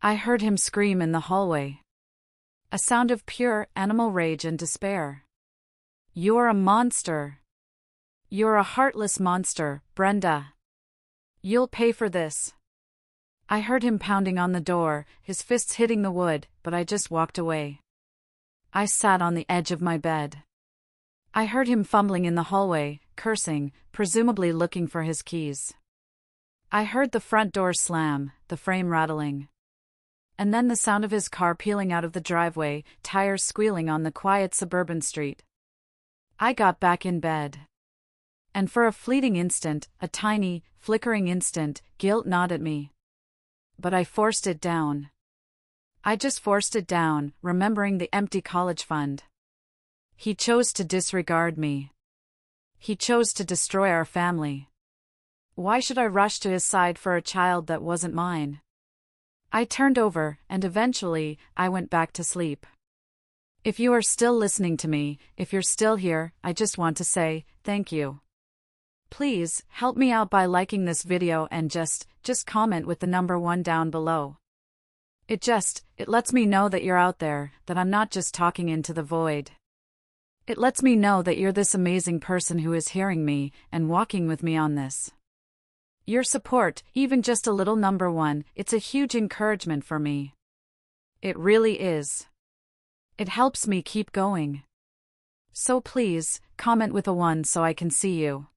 I heard him scream in the hallway. A sound of pure animal rage and despair. You're a monster. You're a heartless monster, Brenda. You'll pay for this. I heard him pounding on the door, his fists hitting the wood, but I just walked away. I sat on the edge of my bed. I heard him fumbling in the hallway, cursing, presumably looking for his keys. I heard the front door slam, the frame rattling. And then the sound of his car peeling out of the driveway, tires squealing on the quiet suburban street. I got back in bed. And for a fleeting instant, a tiny, flickering instant, guilt gnawed at me. But I forced it down. I just forced it down, remembering the empty college fund. He chose to disregard me. He chose to destroy our family. Why should I rush to his side for a child that wasn't mine? I turned over, and eventually, I went back to sleep. If you are still listening to me, if you're still here, I just want to say, thank you. Please, help me out by liking this video and just comment with the number 1 down below. It lets me know that you're out there, that I'm not just talking into the void. It lets me know that you're this amazing person who is hearing me and walking with me on this. Your support, even just a little number 1, it's a huge encouragement for me. It really is. It helps me keep going. So please, comment with a 1 so I can see you.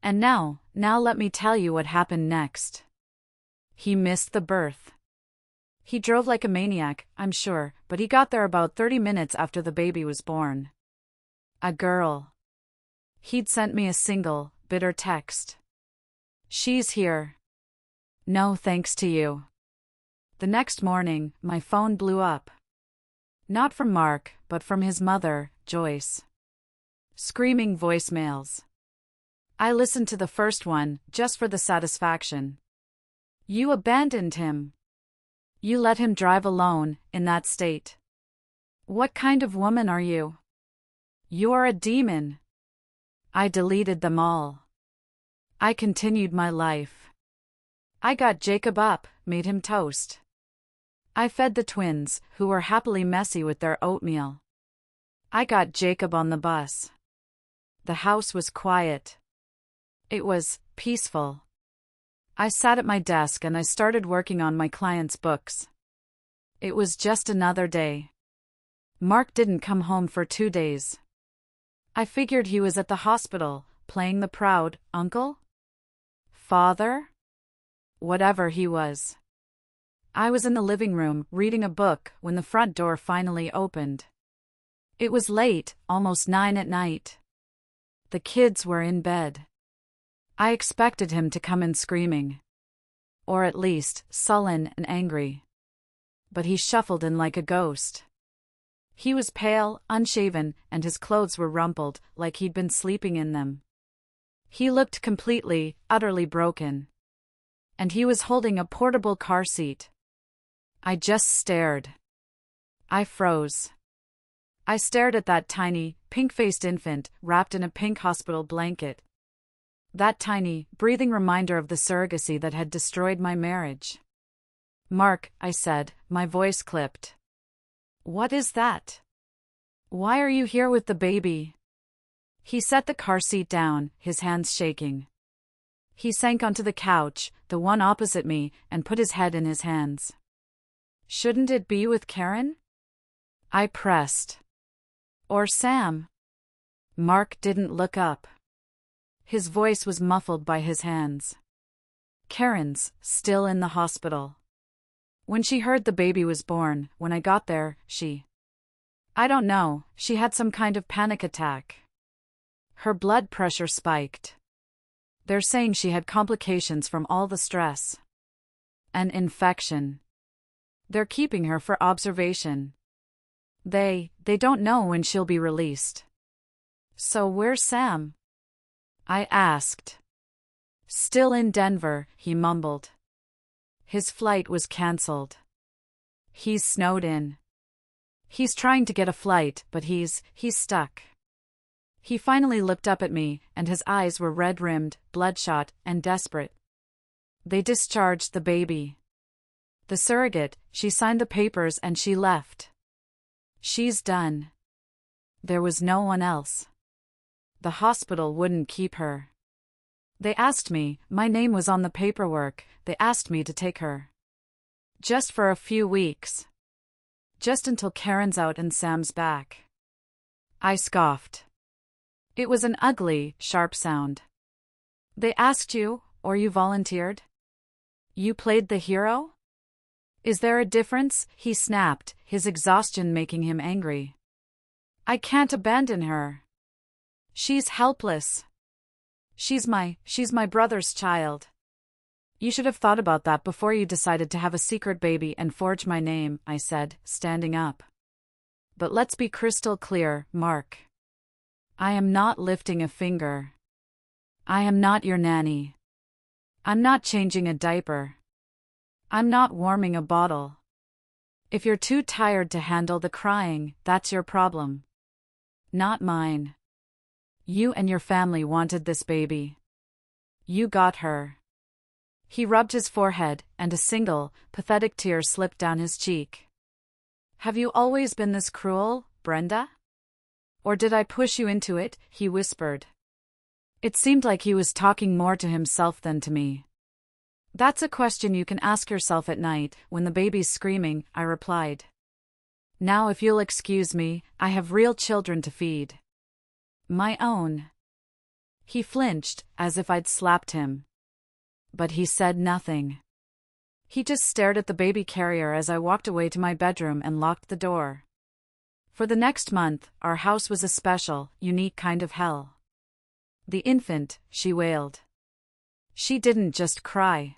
And now let me tell you what happened next. He missed the birth. He drove like a maniac, I'm sure, but he got there about 30 minutes after the baby was born. A girl. He'd sent me a single, bitter text. She's here. No thanks to you. The next morning, my phone blew up. Not from Mark, but from his mother, Joyce. Screaming voicemails. I listened to the first one, just for the satisfaction. You abandoned him. You let him drive alone, in that state. What kind of woman are you? You're a demon. I deleted them all. I continued my life. I got Jacob up, made him toast. I fed the twins, who were happily messy with their oatmeal. I got Jacob on the bus. The house was quiet. It was peaceful. I sat at my desk and I started working on my client's books. It was just another day. Mark didn't come home for 2 days. I figured he was at the hospital, playing the proud uncle? Father? Whatever he was. I was in the living room, reading a book, when the front door finally opened. It was late, almost 9 at night. The kids were in bed. I expected him to come in screaming. Or at least, sullen and angry. But he shuffled in like a ghost. He was pale, unshaven, and his clothes were rumpled, like he'd been sleeping in them. He looked completely, utterly broken. And he was holding a portable car seat. I just stared. I froze. I stared at that tiny, pink-faced infant, wrapped in a pink hospital blanket. That tiny, breathing reminder of the surrogacy that had destroyed my marriage. "Mark," I said, my voice clipped. "What is that? Why are you here with the baby?" He set the car seat down, his hands shaking. He sank onto the couch, the one opposite me, and put his head in his hands. "Shouldn't it be with Karen?" I pressed. "Or Sam?" Mark didn't look up. His voice was muffled by his hands. "Karen's still in the hospital. When she heard the baby was born, when I got there, I don't know, she had some kind of panic attack. Her blood pressure spiked. They're saying she had complications from all the stress. An infection. They're keeping her for observation. They don't know when she'll be released." "So where's Sam?" I asked. "Still in Denver," he mumbled. His flight was cancelled. He's snowed in. He's trying to get a flight, but he's stuck. He finally looked up at me, and his eyes were red-rimmed, bloodshot, and desperate. "They discharged the baby. The surrogate, she signed the papers and she left. She's done. There was no one else. The hospital wouldn't keep her. They asked me, my name was on the paperwork, they asked me to take her. Just for a few weeks. Just until Karen's out and Sam's back." I scoffed. It was an ugly, sharp sound. "They asked you, or you volunteered? You played the hero? Is there a difference?" he snapped, his exhaustion making him angry. "I can't abandon her. She's helpless. She's my brother's child. You should have thought about that before you decided to have a secret baby and forge my name," I said, standing up. "But let's be crystal clear, Mark. I am not lifting a finger. I am not your nanny. I'm not changing a diaper. I'm not warming a bottle. If you're too tired to handle the crying, that's your problem. Not mine. You and your family wanted this baby. You got her." He rubbed his forehead, and a single, pathetic tear slipped down his cheek. "Have you always been this cruel, Brenda? Or did I push you into it?" he whispered. It seemed like he was talking more to himself than to me. "That's a question you can ask yourself at night, when the baby's screaming," I replied. "Now if you'll excuse me, I have real children to feed. My own." He flinched, as if I'd slapped him. But he said nothing. He just stared at the baby carrier as I walked away to my bedroom and locked the door. For the next month, our house was a special, unique kind of hell. "The infant," she wailed. She didn't just cry.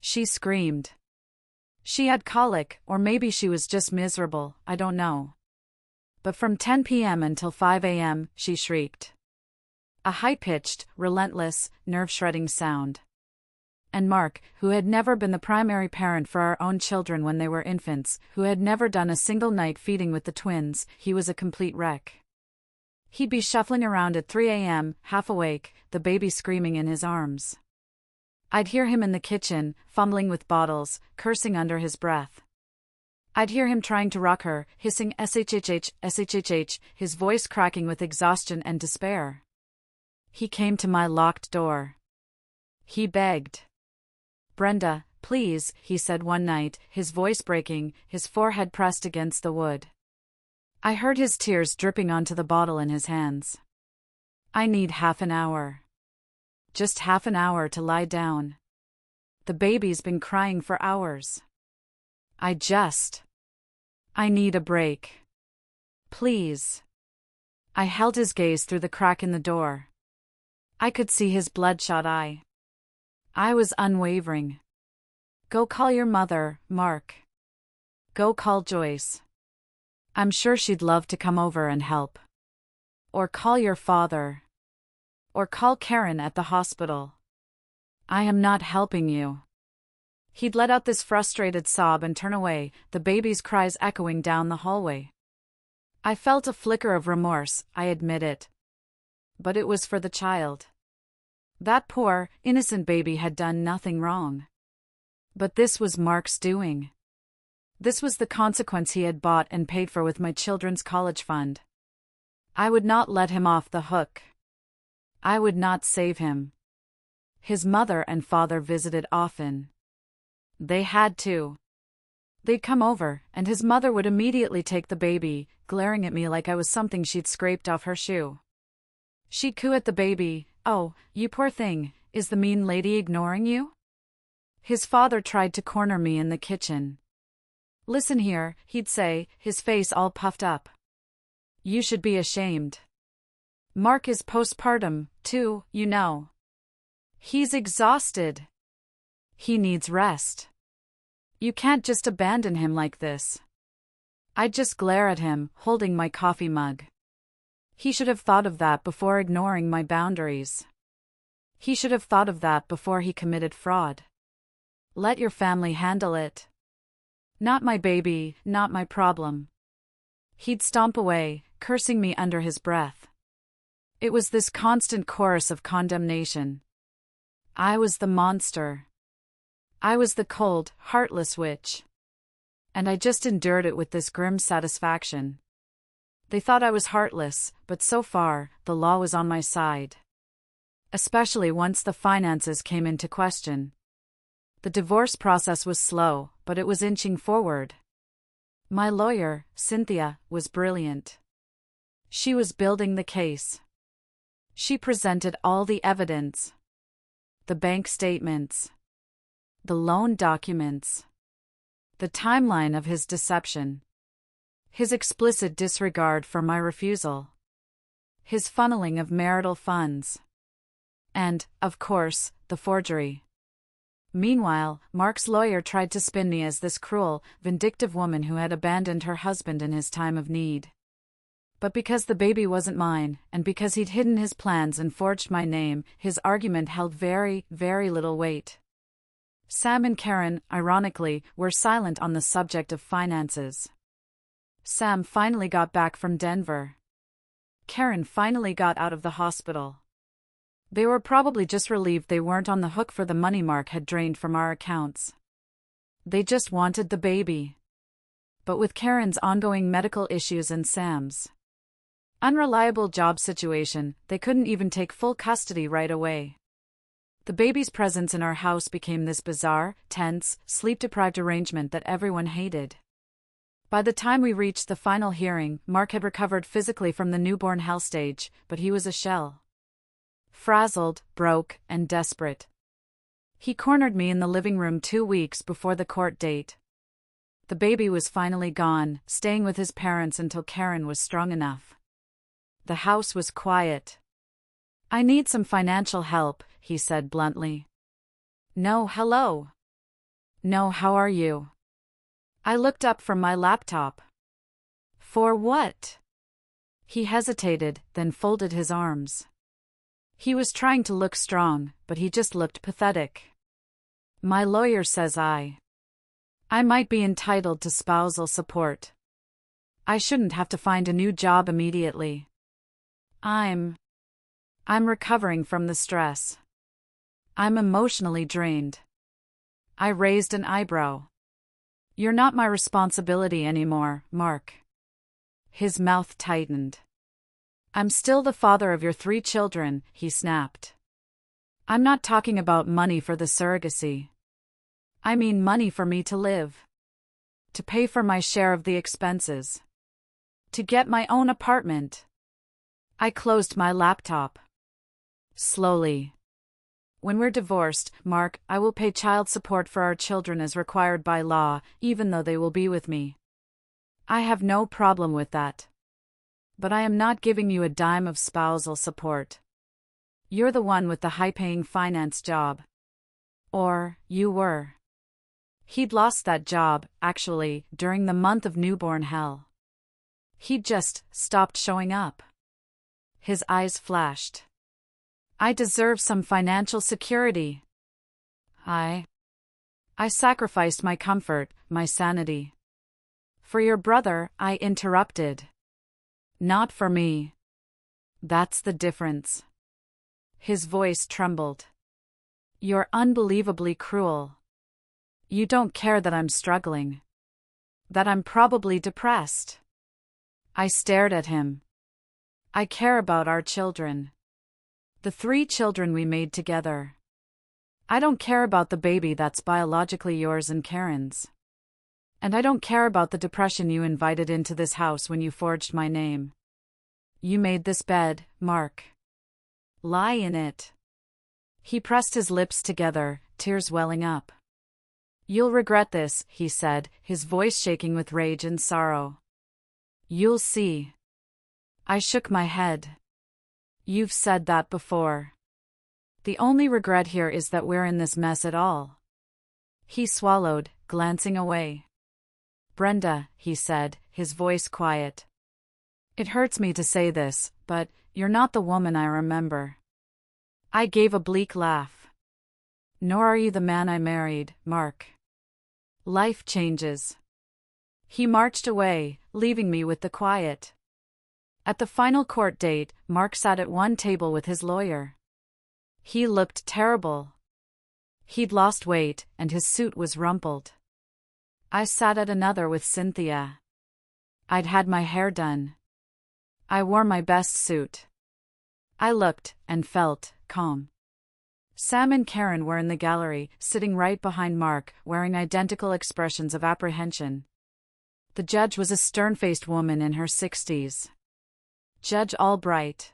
She screamed. She had colic, or maybe she was just miserable, I don't know. But from 10 p.m. until 5 a.m., she shrieked. A high-pitched, relentless, nerve-shredding sound. And Mark, who had never been the primary parent for our own children when they were infants, who had never done a single night feeding with the twins, he was a complete wreck. He'd be shuffling around at 3 a.m., half awake, the baby screaming in his arms. I'd hear him in the kitchen, fumbling with bottles, cursing under his breath. I'd hear him trying to rock her, hissing shhh, shhh, his voice cracking with exhaustion and despair. He came to my locked door. He begged. "Brenda, please," he said one night, his voice breaking, his forehead pressed against the wood. I heard his tears dripping onto the bottle in his hands. "I need half an hour. Just half an hour to lie down. The baby's been crying for hours. I need a break. Please." I held his gaze through the crack in the door. I could see his bloodshot eye. I was unwavering. "Go call your mother, Mark. Go call Joyce. I'm sure she'd love to come over and help. Or call your father. Or call Karen at the hospital. I am not helping you. He'd let out this frustrated sob and turn away, the baby's cries echoing down the hallway. I felt a flicker of remorse, I admit it. But it was for the child. That poor, innocent baby had done nothing wrong. But this was Mark's doing. This was the consequence he had bought and paid for with my children's college fund. I would not let him off the hook. I would not save him. His mother and father visited often. They had to. They'd come over, and his mother would immediately take the baby, glaring at me like I was something she'd scraped off her shoe. She'd coo at the baby, "Oh, you poor thing, is the mean lady ignoring you?" His father tried to corner me in the kitchen. "Listen here," he'd say, his face all puffed up. "You should be ashamed. Mark is postpartum, too, you know. He's exhausted. He needs rest. You can't just abandon him like this." I'd just glare at him, holding my coffee mug. He should have thought of that before ignoring my boundaries. He should have thought of that before he committed fraud. Let your family handle it. Not my baby, not my problem. He'd stomp away, cursing me under his breath. It was this constant chorus of condemnation. I was the monster. I was the cold, heartless witch. And I just endured it with this grim satisfaction. They thought I was heartless, but so far, the law was on my side. Especially once the finances came into question. The divorce process was slow, but it was inching forward. My lawyer, Cynthia, was brilliant. She was building the case. She presented all the evidence. The bank statements. The loan documents. The timeline of his deception. His explicit disregard for my refusal. His funneling of marital funds. And, of course, the forgery. Meanwhile, Mark's lawyer tried to spin me as this cruel, vindictive woman who had abandoned her husband in his time of need. But because the baby wasn't mine, and because he'd hidden his plans and forged my name, his argument held very, very little weight. Sam and Karen, ironically, were silent on the subject of finances. Sam finally got back from Denver. Karen finally got out of the hospital. They were probably just relieved they weren't on the hook for the money Mark had drained from our accounts. They just wanted the baby. But with Karen's ongoing medical issues and Sam's unreliable job situation, they couldn't even take full custody right away. The baby's presence in our house became this bizarre, tense, sleep-deprived arrangement that everyone hated. By the time we reached the final hearing, Mark had recovered physically from the newborn hell stage, but he was a shell. Frazzled, broke, and desperate. He cornered me in the living room 2 weeks before the court date. The baby was finally gone, staying with his parents until Karen was strong enough. The house was quiet. "I need some financial help," he said bluntly. "No, hello. No, how are you?" I looked up from my laptop. "For what?" He hesitated, then folded his arms. He was trying to look strong, but he just looked pathetic. "My lawyer says I might be entitled to spousal support. I shouldn't have to find a new job immediately. I'm recovering from the stress. I'm emotionally drained." I raised an eyebrow. "You're not my responsibility anymore, Mark." His mouth tightened. "I'm still the father of your 3 children," he snapped. "I'm not talking about money for the surrogacy. I mean money for me to live. To pay for my share of the expenses. To get my own apartment." I closed my laptop. Slowly. "When we're divorced, Mark, I will pay child support for our children as required by law, even though they will be with me. I have no problem with that. But I am not giving you a dime of spousal support. You're the one with the high-paying finance job. Or, you were." He'd lost that job, actually, during the month of newborn hell. He just stopped showing up. His eyes flashed. I deserve some financial security. I sacrificed my comfort, my sanity. For your brother, I interrupted. Not for me. That's the difference. His voice trembled. You're unbelievably cruel. You don't care that I'm struggling. That I'm probably depressed. I stared at him. I care about our children. The 3 children we made together. I don't care about the baby that's biologically yours and Karen's. And I don't care about the depression you invited into this house when you forged my name. You made this bed, Mark. Lie in it. He pressed his lips together, tears welling up. You'll regret this, he said, his voice shaking with rage and sorrow. You'll see. I shook my head. You've said that before. The only regret here is that we're in this mess at all. He swallowed, glancing away. Brenda, he said, his voice quiet. It hurts me to say this, but you're not the woman I remember. I gave a bleak laugh. Nor are you the man I married, Mark. Life changes. He marched away, leaving me with the quiet. At the final court date, Mark sat at one table with his lawyer. He looked terrible. He'd lost weight, and his suit was rumpled. I sat at another with Cynthia. I'd had my hair done. I wore my best suit. I looked, and felt, calm. Sam and Karen were in the gallery, sitting right behind Mark, wearing identical expressions of apprehension. The judge was a stern-faced woman in her 60s. Judge Albright.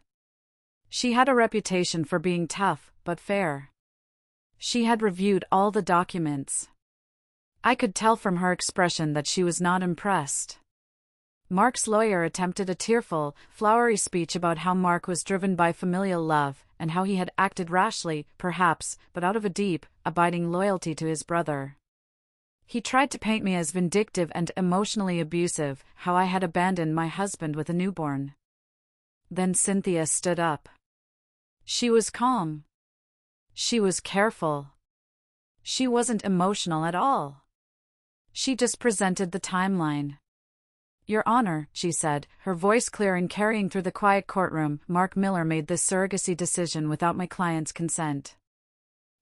She had a reputation for being tough, but fair. She had reviewed all the documents. I could tell from her expression that she was not impressed. Mark's lawyer attempted a tearful, flowery speech about how Mark was driven by familial love, and how he had acted rashly, perhaps, but out of a deep, abiding loyalty to his brother. He tried to paint me as vindictive and emotionally abusive, how I had abandoned my husband with a newborn. Then Cynthia stood up. She was calm. She was careful. She wasn't emotional at all. She just presented the timeline. Your Honor, she said, her voice clear and carrying through the quiet courtroom, Mark Miller made this surrogacy decision without my client's consent.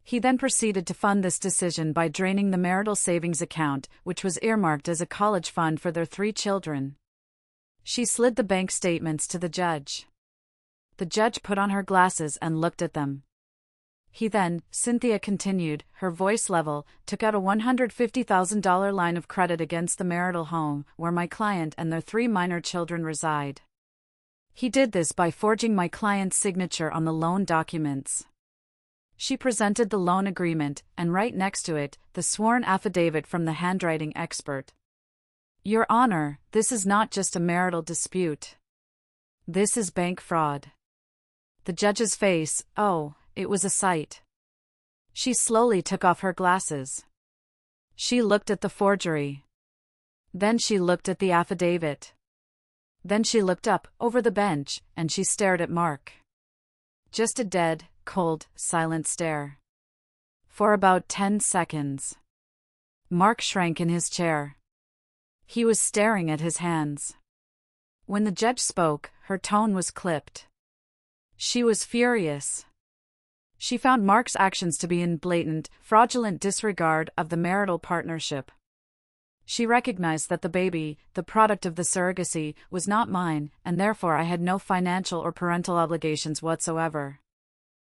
He then proceeded to fund this decision by draining the marital savings account, which was earmarked as a college fund for their 3 children. She slid the bank statements to the judge. The judge put on her glasses and looked at them. He then, Cynthia continued, her voice level, took out a $150,000 line of credit against the marital home, where my client and their 3 minor children reside. He did this by forging my client's signature on the loan documents. She presented the loan agreement, and right next to it, the sworn affidavit from the handwriting expert. Your Honor, this is not just a marital dispute. This is bank fraud. The judge's face, oh, it was a sight. She slowly took off her glasses. She looked at the forgery. Then she looked at the affidavit. Then she looked up, over the bench, and she stared at Mark. Just a dead, cold, silent stare. For about 10 seconds. Mark shrank in his chair. He was staring at his hands. When the judge spoke, her tone was clipped. She was furious. She found Mark's actions to be in blatant, fraudulent disregard of the marital partnership. She recognized that the baby, the product of the surrogacy, was not mine, and therefore I had no financial or parental obligations whatsoever.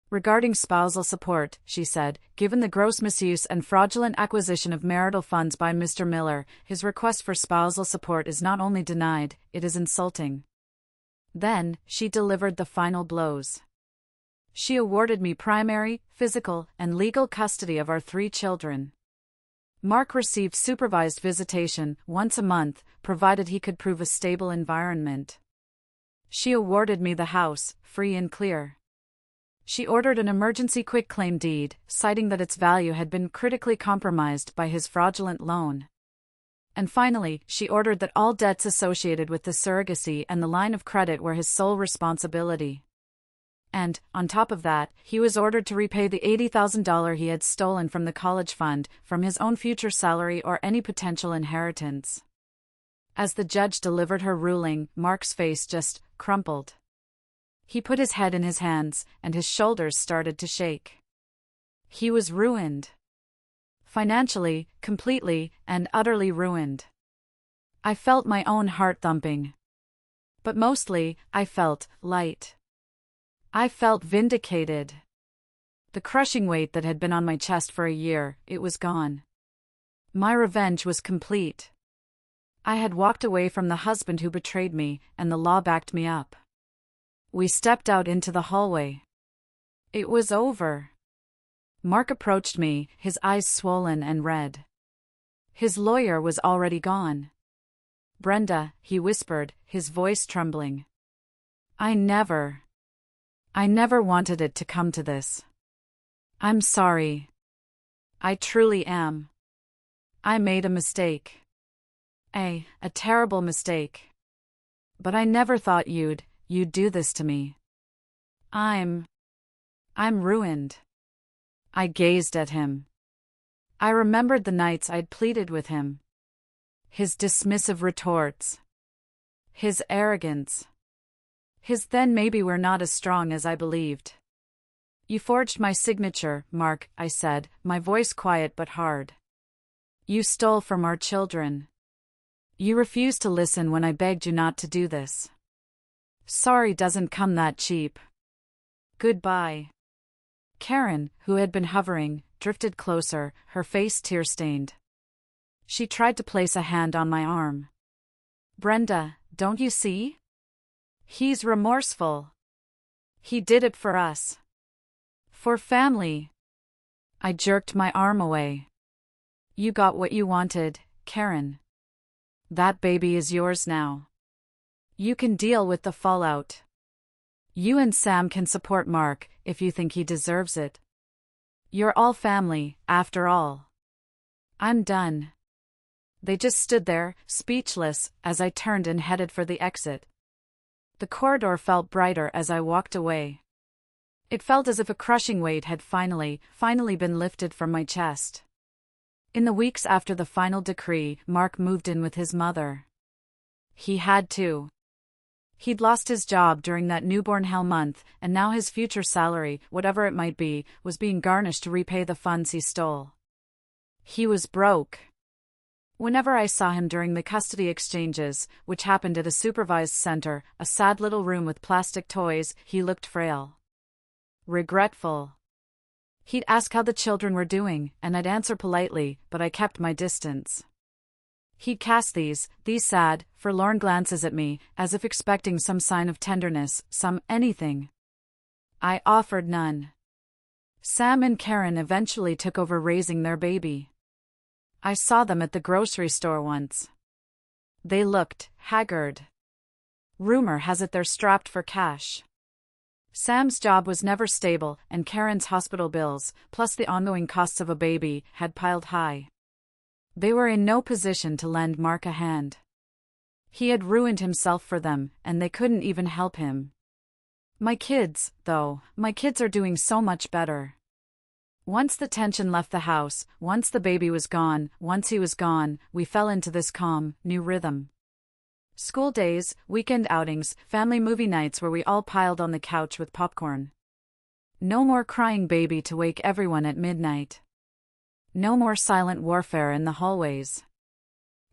Regarding spousal support, she said, given the gross misuse and fraudulent acquisition of marital funds by Mr. Miller, his request for spousal support is not only denied, it is insulting. Then, she delivered the final blows. She awarded me primary, physical, and legal custody of our 3 children. Mark received supervised visitation once a month, provided he could prove a stable environment. She awarded me the house, free and clear. She ordered an emergency quitclaim deed, citing that its value had been critically compromised by his fraudulent loan. And finally, she ordered that all debts associated with the surrogacy and the line of credit were his sole responsibility. And, on top of that, he was ordered to repay the $80,000 he had stolen from the college fund, from his own future salary or any potential inheritance. As the judge delivered her ruling, Mark's face just crumpled. He put his head in his hands, and his shoulders started to shake. He was ruined. Financially, completely, and utterly ruined. I felt my own heart thumping. But mostly, I felt light. I felt vindicated. The crushing weight that had been on my chest for a year, it was gone. My revenge was complete. I had walked away from the husband who betrayed me, and the law backed me up. We stepped out into the hallway. It was over. Mark approached me, his eyes swollen and red. His lawyer was already gone. "Brenda," he whispered, his voice trembling. I never wanted it to come to this. I'm sorry. I truly am. I made a mistake. A terrible mistake. But I never thought you'd do this to me. I'm ruined. I gazed at him. I remembered the nights I'd pleaded with him. His dismissive retorts. His arrogance. His "then maybe we're not as strong as I believed." "You forged my signature, Mark," I said, my voice quiet but hard. "You stole from our children. You refused to listen when I begged you not to do this. Sorry doesn't come that cheap. Goodbye." Karen, who had been hovering, drifted closer, her face tear-stained. She tried to place a hand on my arm. "Brenda, don't you see? He's remorseful. He did it for us. For family." I jerked my arm away. "You got what you wanted, Karen. That baby is yours now. You can deal with the fallout. You and Sam can support Mark if you think he deserves it. You're all family, after all." I'm done. They just stood there, speechless, as I turned and headed for the exit. The corridor felt brighter as I walked away. It felt as if a crushing weight had finally been lifted from my chest. In the weeks after the final decree, Mark moved in with his mother. He had to. He'd lost his job during that newborn hell month, and now his future salary, whatever it might be, was being garnished to repay the funds he stole. He was broke. Whenever I saw him during the custody exchanges, which happened at a supervised center, a sad little room with plastic toys, he looked frail. Regretful. He'd ask how the children were doing, and I'd answer politely, but I kept my distance. He'd cast these sad, forlorn glances at me, as if expecting some sign of tenderness, some anything. I offered none. Sam and Karen eventually took over raising their baby. I saw them at the grocery store once. They looked haggard. Rumor has it they're strapped for cash. Sam's job was never stable, and Karen's hospital bills, plus the ongoing costs of a baby, had piled high. They were in no position to lend Mark a hand. He had ruined himself for them, and they couldn't even help him. My kids, though, my kids are doing so much better. Once the tension left the house, once the baby was gone, once he was gone, we fell into this calm, new rhythm. School days, weekend outings, family movie nights where we all piled on the couch with popcorn. No more crying baby to wake everyone at midnight. No more silent warfare in the hallways.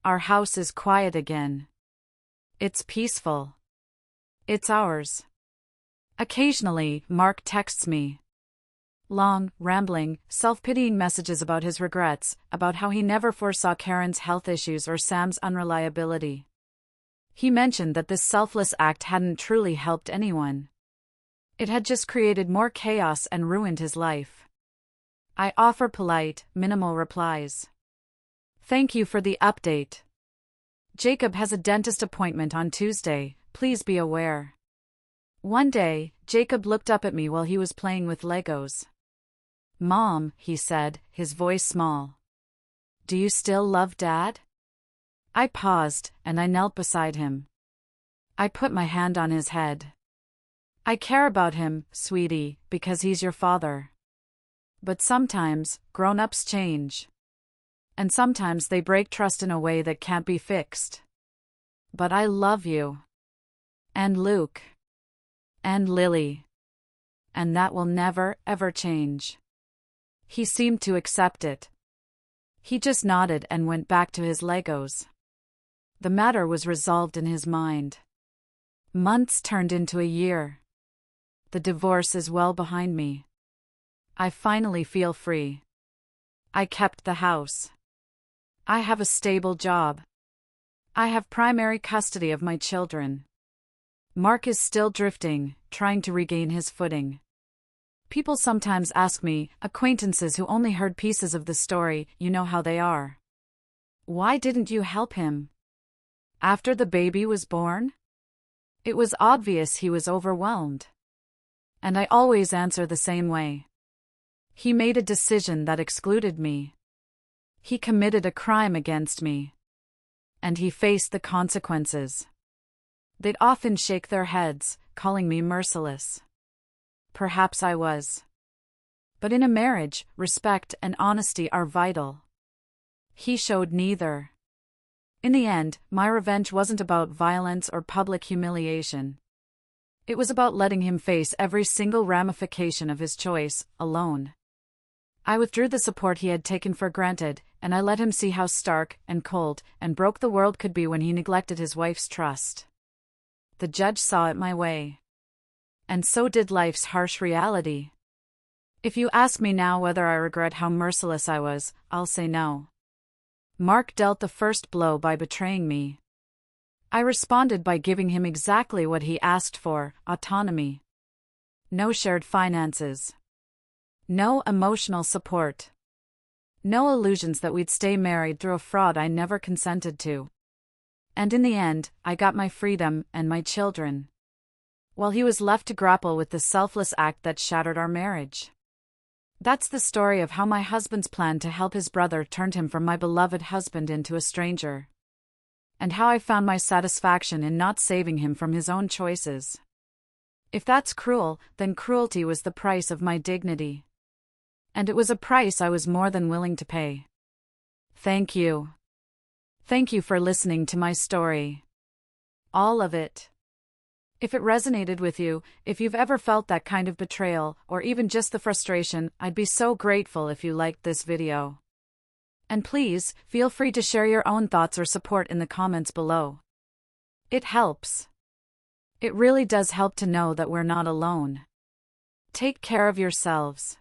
Our house is quiet again. It's peaceful. It's ours. Occasionally, Mark texts me. Long, rambling, self-pitying messages about his regrets, about how he never foresaw Karen's health issues or Sam's unreliability. He mentioned that this selfless act hadn't truly helped anyone. It had just created more chaos and ruined his life. I offer polite, minimal replies. "Thank you for the update. Jacob has a dentist appointment on Tuesday, please be aware." One day, Jacob looked up at me while he was playing with Legos. "Mom," he said, his voice small. "Do you still love Dad?" I paused, and I knelt beside him. I put my hand on his head. I care about him, sweetie, because he's your father. But sometimes, grown-ups change. And sometimes they break trust in a way that can't be fixed. But I love you. And Luke. And Lily. And that will never, ever change. He seemed to accept it. He just nodded and went back to his Legos. The matter was resolved in his mind. Months turned into a year. The divorce is well behind me. I finally feel free. I kept the house. I have a stable job. I have primary custody of my children. Mark is still drifting, trying to regain his footing. People sometimes ask me, acquaintances who only heard pieces of the story, you know how they are. Why didn't you help him? After the baby was born? It was obvious he was overwhelmed. And I always answer the same way. He made a decision that excluded me. He committed a crime against me. And he faced the consequences. They'd often shake their heads, calling me merciless. Perhaps I was. But in a marriage, respect and honesty are vital. He showed neither. In the end, my revenge wasn't about violence or public humiliation. It was about letting him face every single ramification of his choice, alone. I withdrew the support he had taken for granted, and I let him see how stark and cold and broke the world could be when he neglected his wife's trust. The judge saw it my way. And so did life's harsh reality. If you ask me now whether I regret how merciless I was, I'll say no. Mark dealt the first blow by betraying me. I responded by giving him exactly what he asked for, autonomy. No shared finances. No emotional support. No illusions that we'd stay married through a fraud I never consented to. And in the end, I got my freedom and my children, while he was left to grapple with the selfless act that shattered our marriage. That's the story of how my husband's plan to help his brother turned him from my beloved husband into a stranger. And how I found my satisfaction in not saving him from his own choices. If that's cruel, then cruelty was the price of my dignity. And it was a price I was more than willing to pay. Thank you. Thank you for listening to my story. All of it. If it resonated with you, if you've ever felt that kind of betrayal, or even just the frustration, I'd be so grateful if you liked this video. And please, feel free to share your own thoughts or support in the comments below. It helps. It really does help to know that we're not alone. Take care of yourselves.